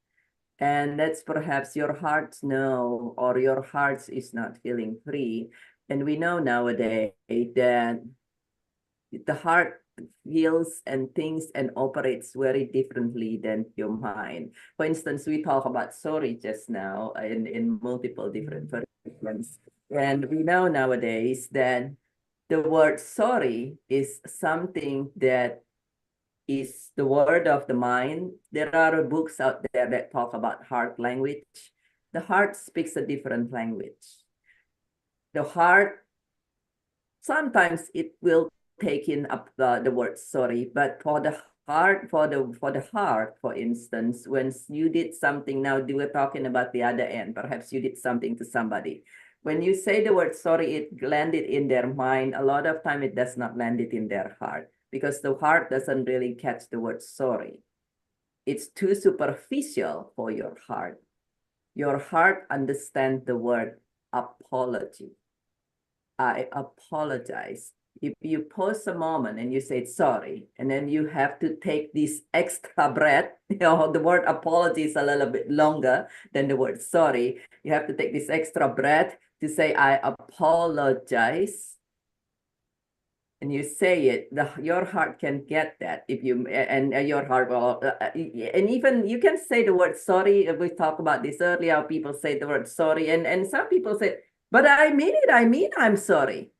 And that's perhaps your heart's no, or your heart is not feeling free. And we know nowadays that the heart feels and thinks and operates very differently than your mind. For instance, we talk about sorry just now in multiple different versions. And we know nowadays that the word sorry is something that is the word of the mind. There are books out there that talk about heart language. The heart speaks a different language. The heart, sometimes it will take in up the word sorry, but for the heart, for instance, when you did something, now we're talking about the other end, perhaps you did something to somebody. When you say the word sorry, it landed in their mind. A lot of time it does not land it in their heart, because the heart doesn't really catch the word sorry. It's too superficial for your heart. Your heart understands the word apology. I apologize. If you pause a moment and you say sorry, and then you have to take this extra breath, the word apology is a little bit longer than the word sorry. You have to take this extra breath to say, I apologize. And you say it, your heart can get that. If you, and your heart will, and even you can say the word sorry. We talked about this earlier, how people say the word sorry, and some people say, but I mean it, I'm sorry.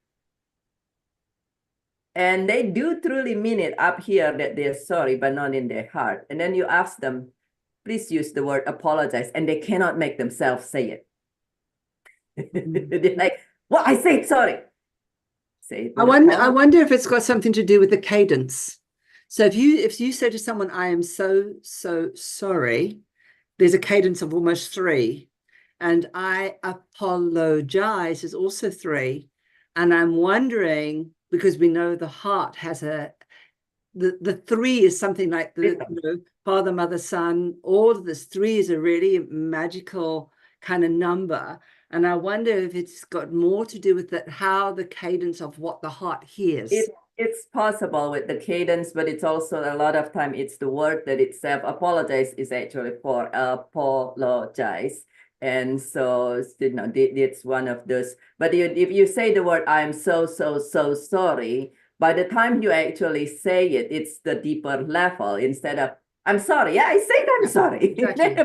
And they do truly mean it up here that they're sorry, but not in their heart. And then you ask them, please use the word apologize, and they cannot make themselves say it. They're like, well, I said sorry. Say it. I wonder if it's got something to do with the cadence. So if you say to someone, I am so sorry, there's a cadence of almost 3. And I apologize is also 3. And I'm wondering, because we know the heart has the 3 is something like the father, mother, son. All of this 3 is a really magical kind of number. And I wonder if it's got more to do with that, how the cadence of what the heart hears. It's possible with the cadence, but it's also a lot of time it's the word that itself. Apologize is actually for apologize. And so, it's one of those. But if you say the word, I'm so sorry, by the time you actually say it, it's the deeper level instead of, I'm sorry. Yeah, I said I'm sorry. Exactly.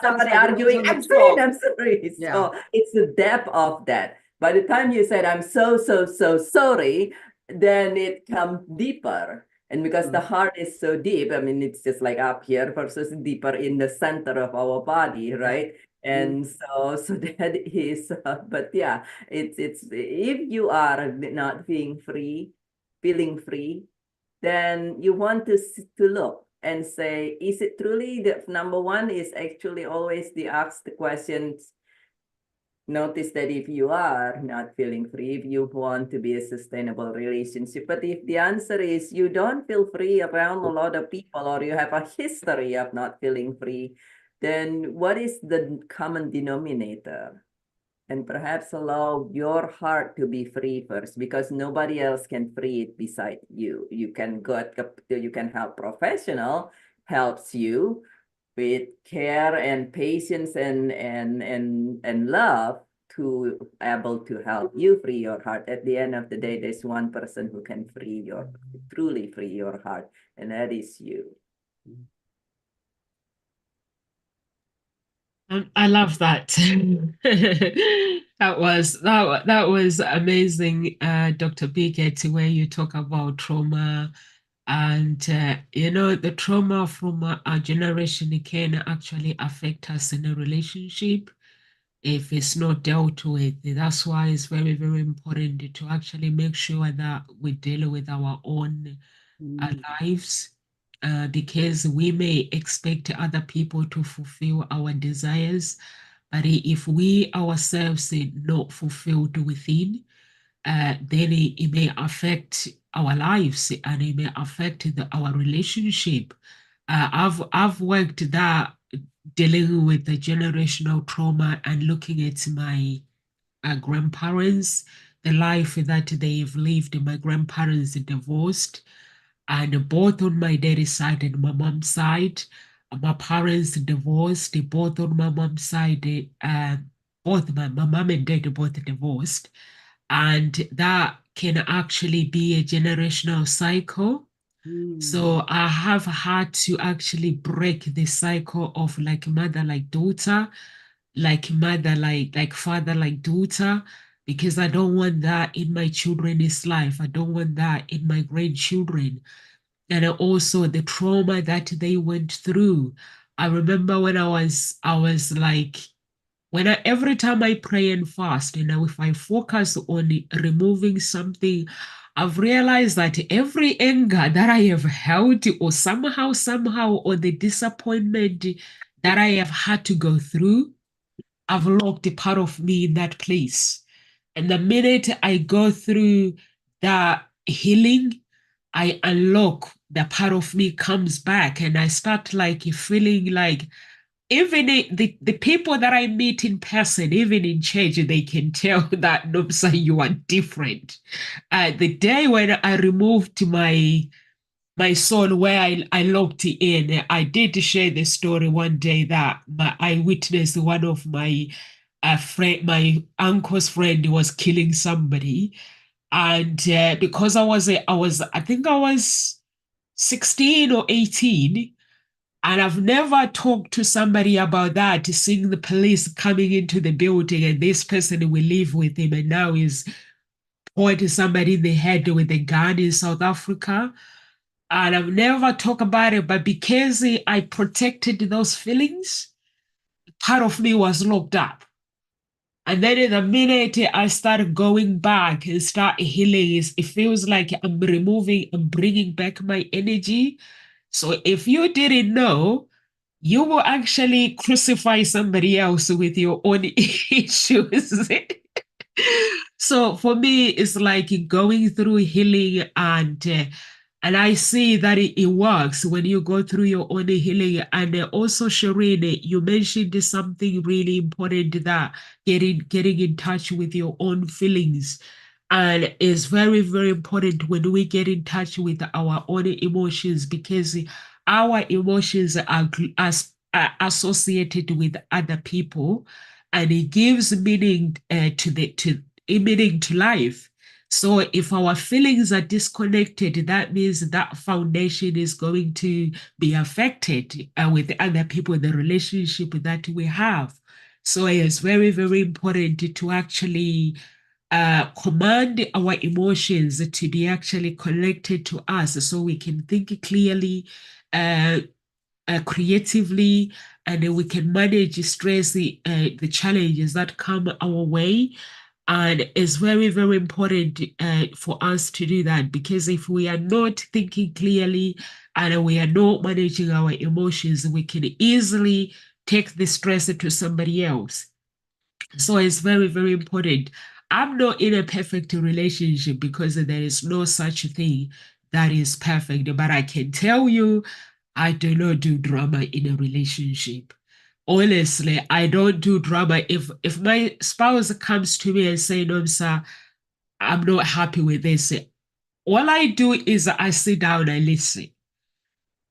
Somebody arguing, I'm saying I'm sorry. Yeah. So it's the depth of that. By the time you said, I'm so sorry, then it comes deeper. And because the heart is so deep, I mean, it's just like up here versus deeper in the center of our body, right? And so that is, but yeah, it's if you are not feeling free, then you want to look and say, is it truly the number one is actually always ask the questions. Notice that if you are not feeling free, if you want to be a sustainable relationship, but if the answer is you don't feel free around a lot of people, or you have a history of not feeling free, then what is the common denominator? And perhaps allow your heart to be free first, because nobody else can free it beside you. You can help professional helps you with care and patience and love to able to help you free your heart. At the end of the day, there's one person who can truly free your heart, and that is you. I love that. that was amazing, Dr. Biget, where you talk about trauma, and the trauma from our generation can actually affect us in a relationship. if it's not dealt with. That's why it's very, very important to actually make sure that we deal with our own lives, because we may expect other people to fulfill our desires, but if we ourselves are not fulfilled within, then it may affect our lives and it may affect our relationship. I've worked that dealing with the generational trauma and looking at my grandparents, the life that they've lived. My grandparents divorced, and both on my daddy's side and my mom's side, my parents divorced. Both on my mom's side, both my mom and dad both divorced, and that can actually be a generational cycle. So I have had to actually break the cycle of like mother like daughter, like mother like father like daughter, because I don't want that in my children's life. I don't want that in my grandchildren. And also the trauma that they went through. I remember when I was like, every time I pray and fast, and if I focus on removing something, I've realized that every anger that I have held, or somehow, or the disappointment that I have had to go through, I've locked a part of me in that place. And the minute I go through that healing, I unlock, the part of me comes back, and I start like feeling like even the people that I meet in person, even in church, they can tell that, Nomsa, you are different. The day when I removed my soul, where I locked in, I did share the story one day that I witnessed one of my my uncle's friend was killing somebody, and because I think I was 16 or 18. And I've never talked to somebody about that, seeing the police coming into the building and this person will live with him and now is pointing somebody in the head with a gun in South Africa. And I've never talked about it, but because I protected those feelings, part of me was locked up. And then in the minute I started going back and start healing, it feels like I'm bringing back my energy. So if you didn't know, you will actually crucify somebody else with your own issues. So for me, it's like going through healing, and I see that it works when you go through your own healing. And also, Shireen, you mentioned something really important, that getting in touch with your own feelings. And it's very, very important when we get in touch with our own emotions, because our emotions are associated with other people, and it gives meaning meaning to life. So if our feelings are disconnected, that means that foundation is going to be affected with other people, the relationship that we have. So it's very, very important to actually command our emotions to be actually connected to us, so we can think clearly, creatively, and we can manage stress, the challenges that come our way. And it's very, very important for us to do that, because if we are not thinking clearly and we are not managing our emotions, we can easily take the stress to somebody else. So it's very, very important. I'm not in a perfect relationship, because there is no such thing that is perfect, but I can tell you, I do not do drama in a relationship. Honestly, I don't do drama. If my spouse comes to me and say, "No, sir, I'm not happy with this," all I do is I sit down and listen.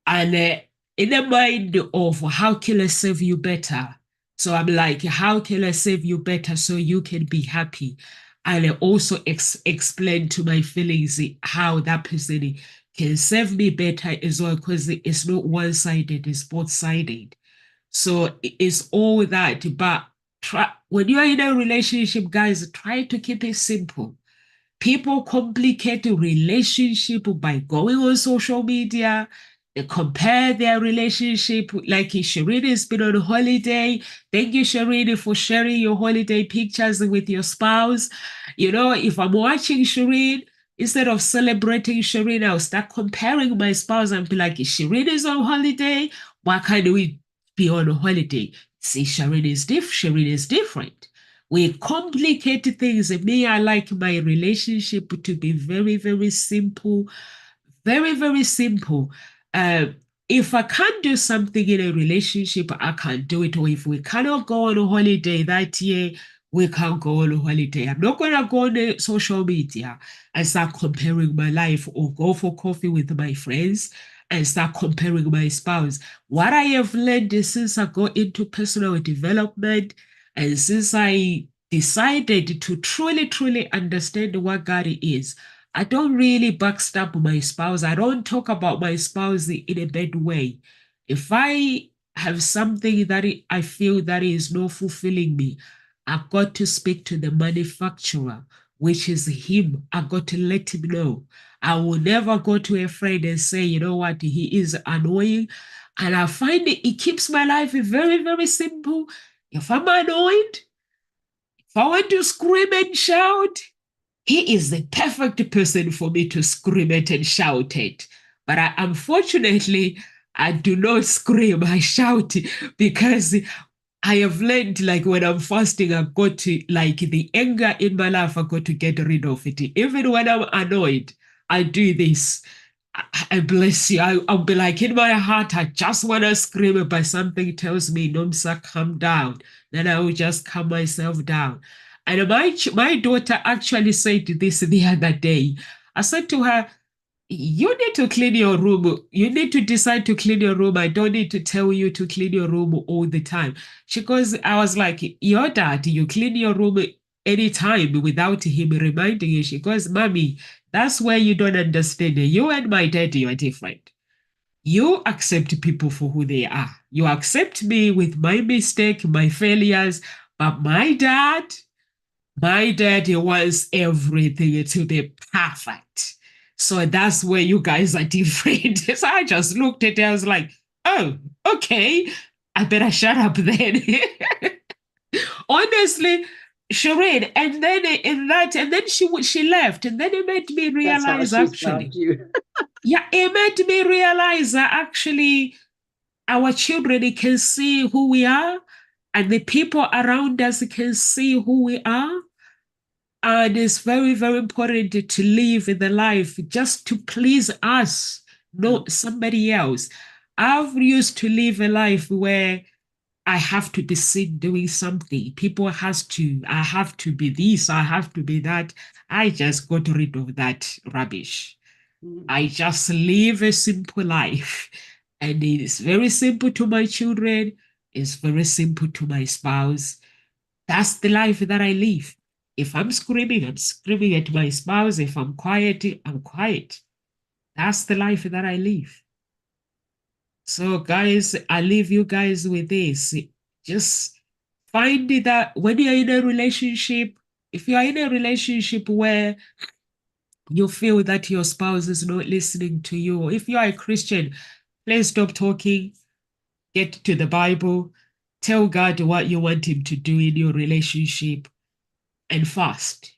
And in the mind of, how can I serve you better? So I'm like, how can I serve you better so you can be happy? And I also explain to my feelings how that person can serve me better as well, because it's not one-sided, it's both-sided. So it's all that. But when you're in a relationship, guys, try to keep it simple. People complicate a relationship by going on social media, They compare their relationship, like Shireen has been on holiday. Thank you, Shireen, for sharing your holiday pictures with your spouse. You know, if I'm watching Shireen, instead of celebrating Shireen, I'll start comparing my spouse and be like, Shireen is on holiday. Why can't we be on holiday? See, Shireen is different. We complicate things. Me, I like my relationship to be very, very simple, very, very simple. Uh, if I can't do something in a relationship, I can't do it. Or if we cannot go on a holiday that year, we can't go on a holiday. I'm not going to go on social media and start comparing my life or go for coffee with my friends and start comparing my spouse. What I have learned since I got into personal development and since I decided to truly, truly understand what God is, I don't really backstab my spouse. I don't talk about my spouse in a bad way. If I have something that I feel that is not fulfilling me, I've got to speak to the manufacturer, which is him. I've got to let him know. I will never go to a friend and say, you know what, he is annoying. And I find it keeps my life very, very simple. If I'm annoyed, if I want to scream and shout, he is the perfect person for me to scream at and shout at. But unfortunately, I do not scream, I shout because I have learned, like when I'm fasting, I've got to, like the anger in my life, I've got to get rid of it. Even when I'm annoyed, I do this. I bless you. I'll be like in my heart, I just want to scream, but something tells me, Nomsa, calm down. Then I will just calm myself down. And my daughter actually said this the other day. I said to her, you need to clean your room. You need to decide to clean your room. I don't need to tell you to clean your room all the time. She goes, I was like, your dad, you clean your room anytime without him reminding you. She goes, Mommy, that's where you don't understand. You and my daddy are different. You accept people for who they are. You accept me with my mistake, my failures, but my daddy wants everything to be perfect. So that's where you guys are different. So I just looked at it, I was like, oh, okay, I better shut up then. Honestly, Shireen, and then in that, and then she left, and then it made me That's how realize she's actually, found you. yeah, it made me realize that actually our children can see who we are, and the people around us can see who we are. And it's very, very important to live in the life just to please us, not somebody else. I've used to live a life where I have to be seen doing something. I have to be this, I have to be that. I just got rid of that rubbish. I just live a simple life. And it is very simple to my children. It's very simple to my spouse. That's the life that I live. If I'm screaming at my spouse. If I'm quiet, I'm quiet. That's the life that I live. So, guys, I leave you guys with this. Just find it that when you're in a relationship, if you're in a relationship where you feel that your spouse is not listening to you, or if you are a Christian, please stop talking, get to the Bible, tell God what you want Him to do in your relationship, and fast.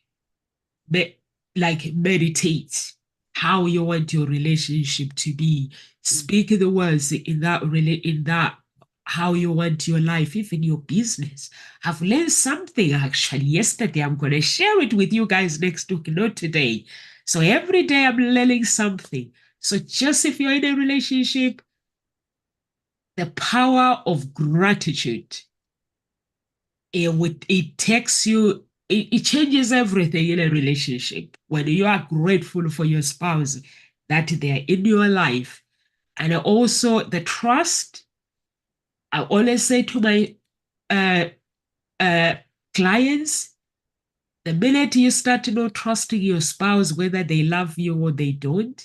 Meditate how you want your relationship to be. Speak the words in that how you want your life, even your business. I've learned something actually yesterday. I'm going to share it with you guys next week, not today. So every day I'm learning something. So just if you're in a relationship, the power of gratitude, it takes you, it changes everything in a relationship when you are grateful for your spouse that they're in your life. And also the trust. I always say to my uh, clients, the minute you start not trusting your spouse, whether they love you or they don't,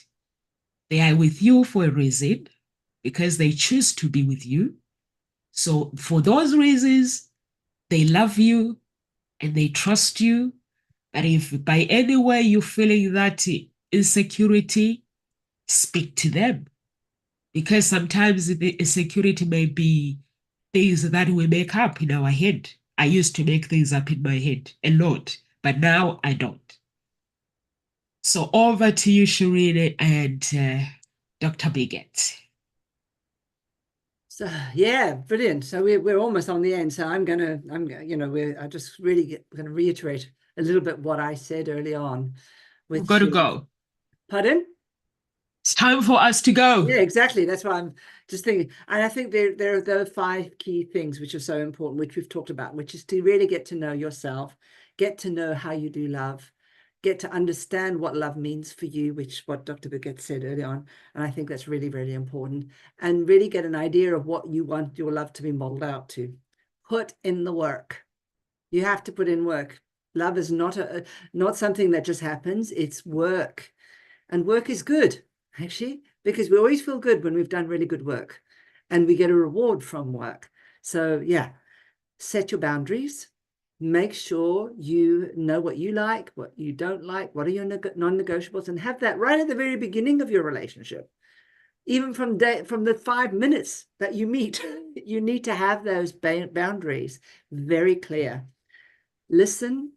they are with you for a reason because they choose to be with you. So for those reasons, they love you and they trust you. But if by any way you're feeling that insecurity, speak to them. because sometimes the insecurity may be things that we make up in our head. I used to make things up in my head a lot, but now I don't. So over to you, Shireen and Dr. Biggett. So yeah, brilliant. So we're almost on the end. So I just really going to reiterate a little bit what I said early on. We've got to go. Pardon? It's time for us to go. Yeah, exactly. That's why I'm just thinking. And I think there are the 5 key things which are so important, which we've talked about, which is to really get to know yourself, get to know how you do love, get to understand what love means for you, which what Dr. Biggett said early on. And I think that's really, really important. And really get an idea of what you want your love to be modeled out to. Put in the work. You have to put in work. Love is not something that just happens. It's work. And work is good, actually, because we always feel good when we've done really good work and we get a reward from work. So yeah, set your boundaries. Make sure you know what you like, what you don't like, what are your non-negotiables, and have that right at the very beginning of your relationship. Even from the 5 minutes that you meet, you need to have those boundaries very clear. Listen,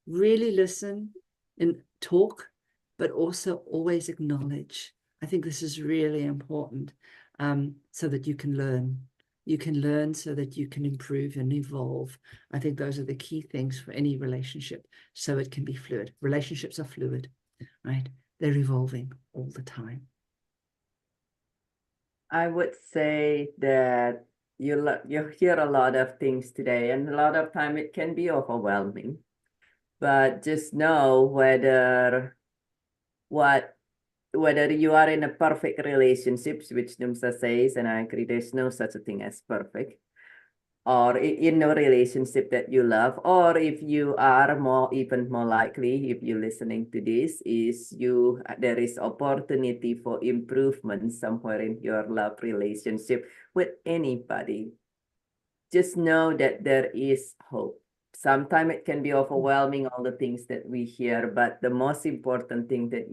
really listen and talk, but also always acknowledge. I think this is really important, so that you can learn. You can learn so that you can improve and evolve. I think those are the key things for any relationship, so it can be fluid. Relationships are fluid, right? They're evolving all the time. I would say that you hear a lot of things today, and a lot of time it can be overwhelming. But just know whether you are in a perfect relationship, which Numsa says, and I agree, there's no such a thing as perfect, or in a relationship that you love, or if you are even more likely, if you're listening to this, there is opportunity for improvement somewhere in your love relationship with anybody. Just know that there is hope. Sometimes it can be overwhelming, all the things that we hear, but the most important thing that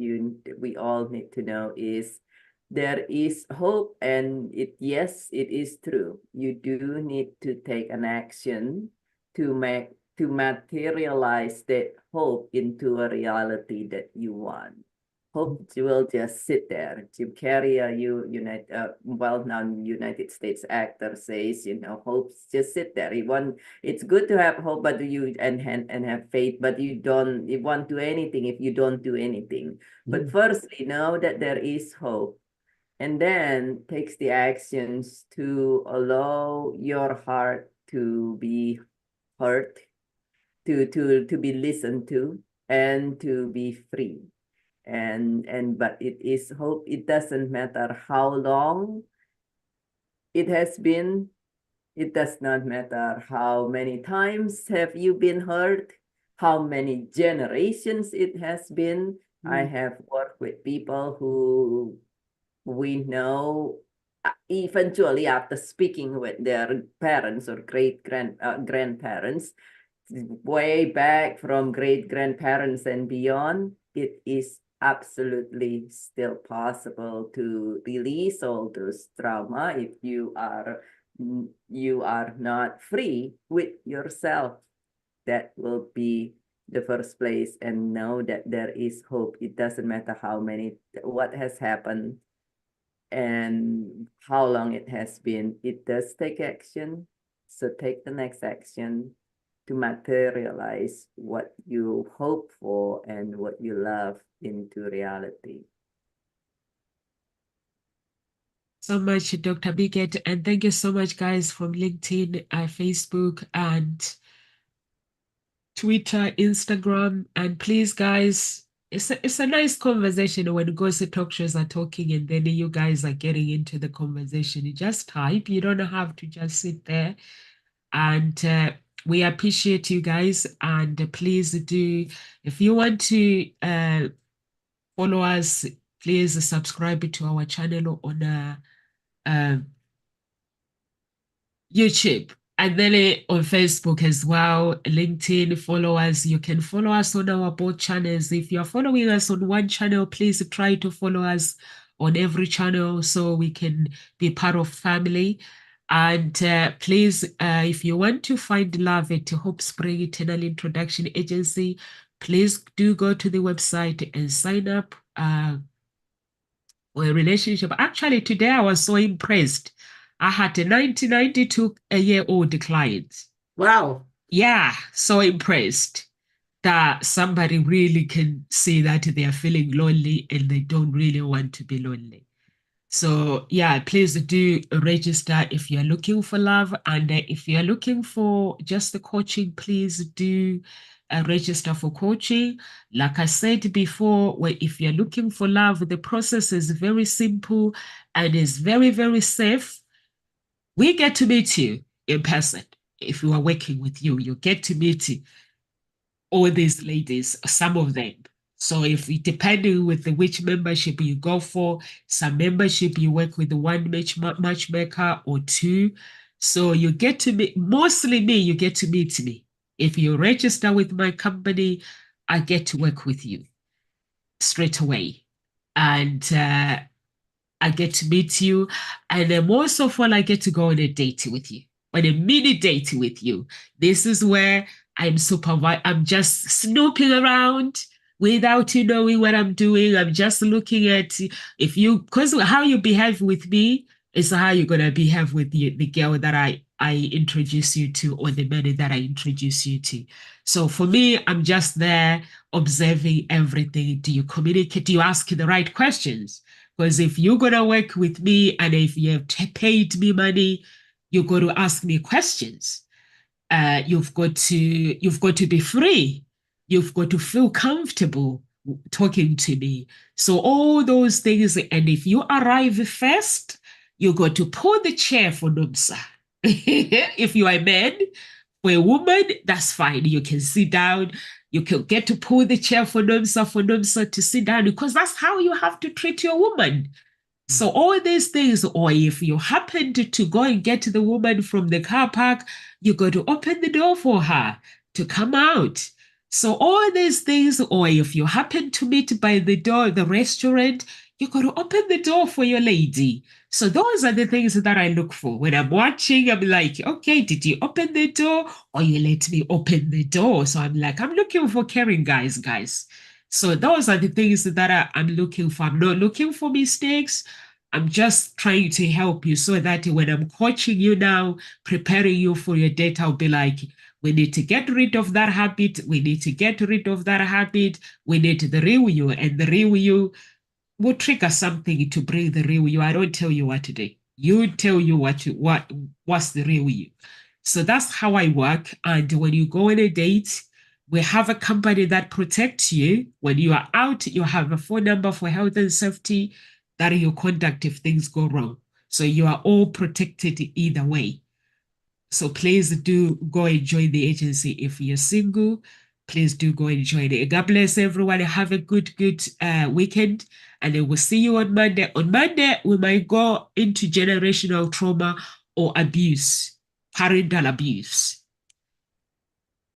we all need to know is there is hope, and yes, it is true. You do need to take an action to materialize that hope into a reality that you want. Hope will just sit there. Jim Carrey, well-known United States actor, says, hope just sit there. It's good to have hope, but and have faith, but you won't do anything if you don't do anything. But firstly, know that there is hope, and then takes the actions to allow your heart to be heard, to be listened to, and to be free. But it is hope. It doesn't matter how long it has been. It does not matter how many times have you been hurt, how many generations it has been. I have worked with people who we know eventually, after speaking with their parents or grandparents, way back from great-grandparents and beyond, it is absolutely still possible to release all those trauma if you are not free with yourself. That will be the first place, and know that there is hope. It doesn't matter what has happened and how long it has been. It does take action. So take the next action to materialize what you hope for and what you love into reality. So much, Dr. Biggett, and thank you so much, guys, from LinkedIn, Facebook, and Twitter, Instagram. And please, guys, it's a nice conversation when Gossip Talk shows are talking and then you guys are getting into the conversation. You just type. You don't have to just sit there. And we appreciate you guys. And please do, if you want to follow us, please subscribe to our channel on YouTube. And then on Facebook as well, LinkedIn, follow us. You can follow us on our both channels. If you're following us on one channel, please try to follow us on every channel so we can be part of family. And please, if you want to find love at Hope Spring Eternal Introduction Agency, please do go to the website and sign up for a relationship. Actually, today I was so impressed. I had a 92-year-old client. Wow. Yeah, so impressed that somebody really can see that they are feeling lonely and they don't really want to be lonely. So yeah, please do register if you're looking for love. And if you're looking for just the coaching, please do register for coaching. Like I said before, if you're looking for love, the process is very simple and is very, very safe. We get to meet you in person. If we are working with you, you get to meet all these ladies, some of them. So if depending with which membership you go for, some membership you work with one matchmaker or two. So you get to meet, mostly me, you get to meet me. If you register with my company, I get to work with you straight away. And I get to meet you. And then most of all, I get to go on a date with you, on a mini date with you. This is where I'm just snooping around without you knowing what I'm doing. I'm just looking at because how you behave with me is how you're going to behave with the girl that I introduce you to, or the man that I introduce you to. So for me, I'm just there observing everything. Do you communicate? Do you ask the right questions? Because if you're going to work with me and if you have paid me money, you're going to ask me questions. You've got to be free. You've got to feel comfortable talking to me. So all those things, and if you arrive first, you got to pull the chair for Nomsa. If you are a man, for a woman, that's fine. You can sit down. You can get to pull the chair for Nomsa to sit down, because that's how you have to treat your woman. So all these things, or if you happen to go and get the woman from the car park, you got to open the door for her to come out. So all these things, or if you happen to meet by the door, the restaurant, you got to open the door for your lady. So those are the things that I look for. When I'm watching, I'm like, okay, did you open the door or you let me open the door? So I'm like, I'm looking for caring guys. So those are the things that I'm looking for. I'm not looking for mistakes. I'm just trying to help you so that when I'm coaching you now, preparing you for your date, I'll be like, we need to get rid of that habit. We need to get rid of that habit. We need the real you, and the real you will trigger something to bring the real you. I don't tell you what to do. You tell you what's the real you. So that's how I work. And when you go on a date, we have a company that protects you. When you are out, you have a phone number for health and safety that you contact if things go wrong. So you are all protected either way. So please do go and join the agency. If you're single, please do go and join it. God bless everyone. Have a good weekend. And then we'll see you on Monday. On Monday, we might go into generational trauma or abuse, parental abuse.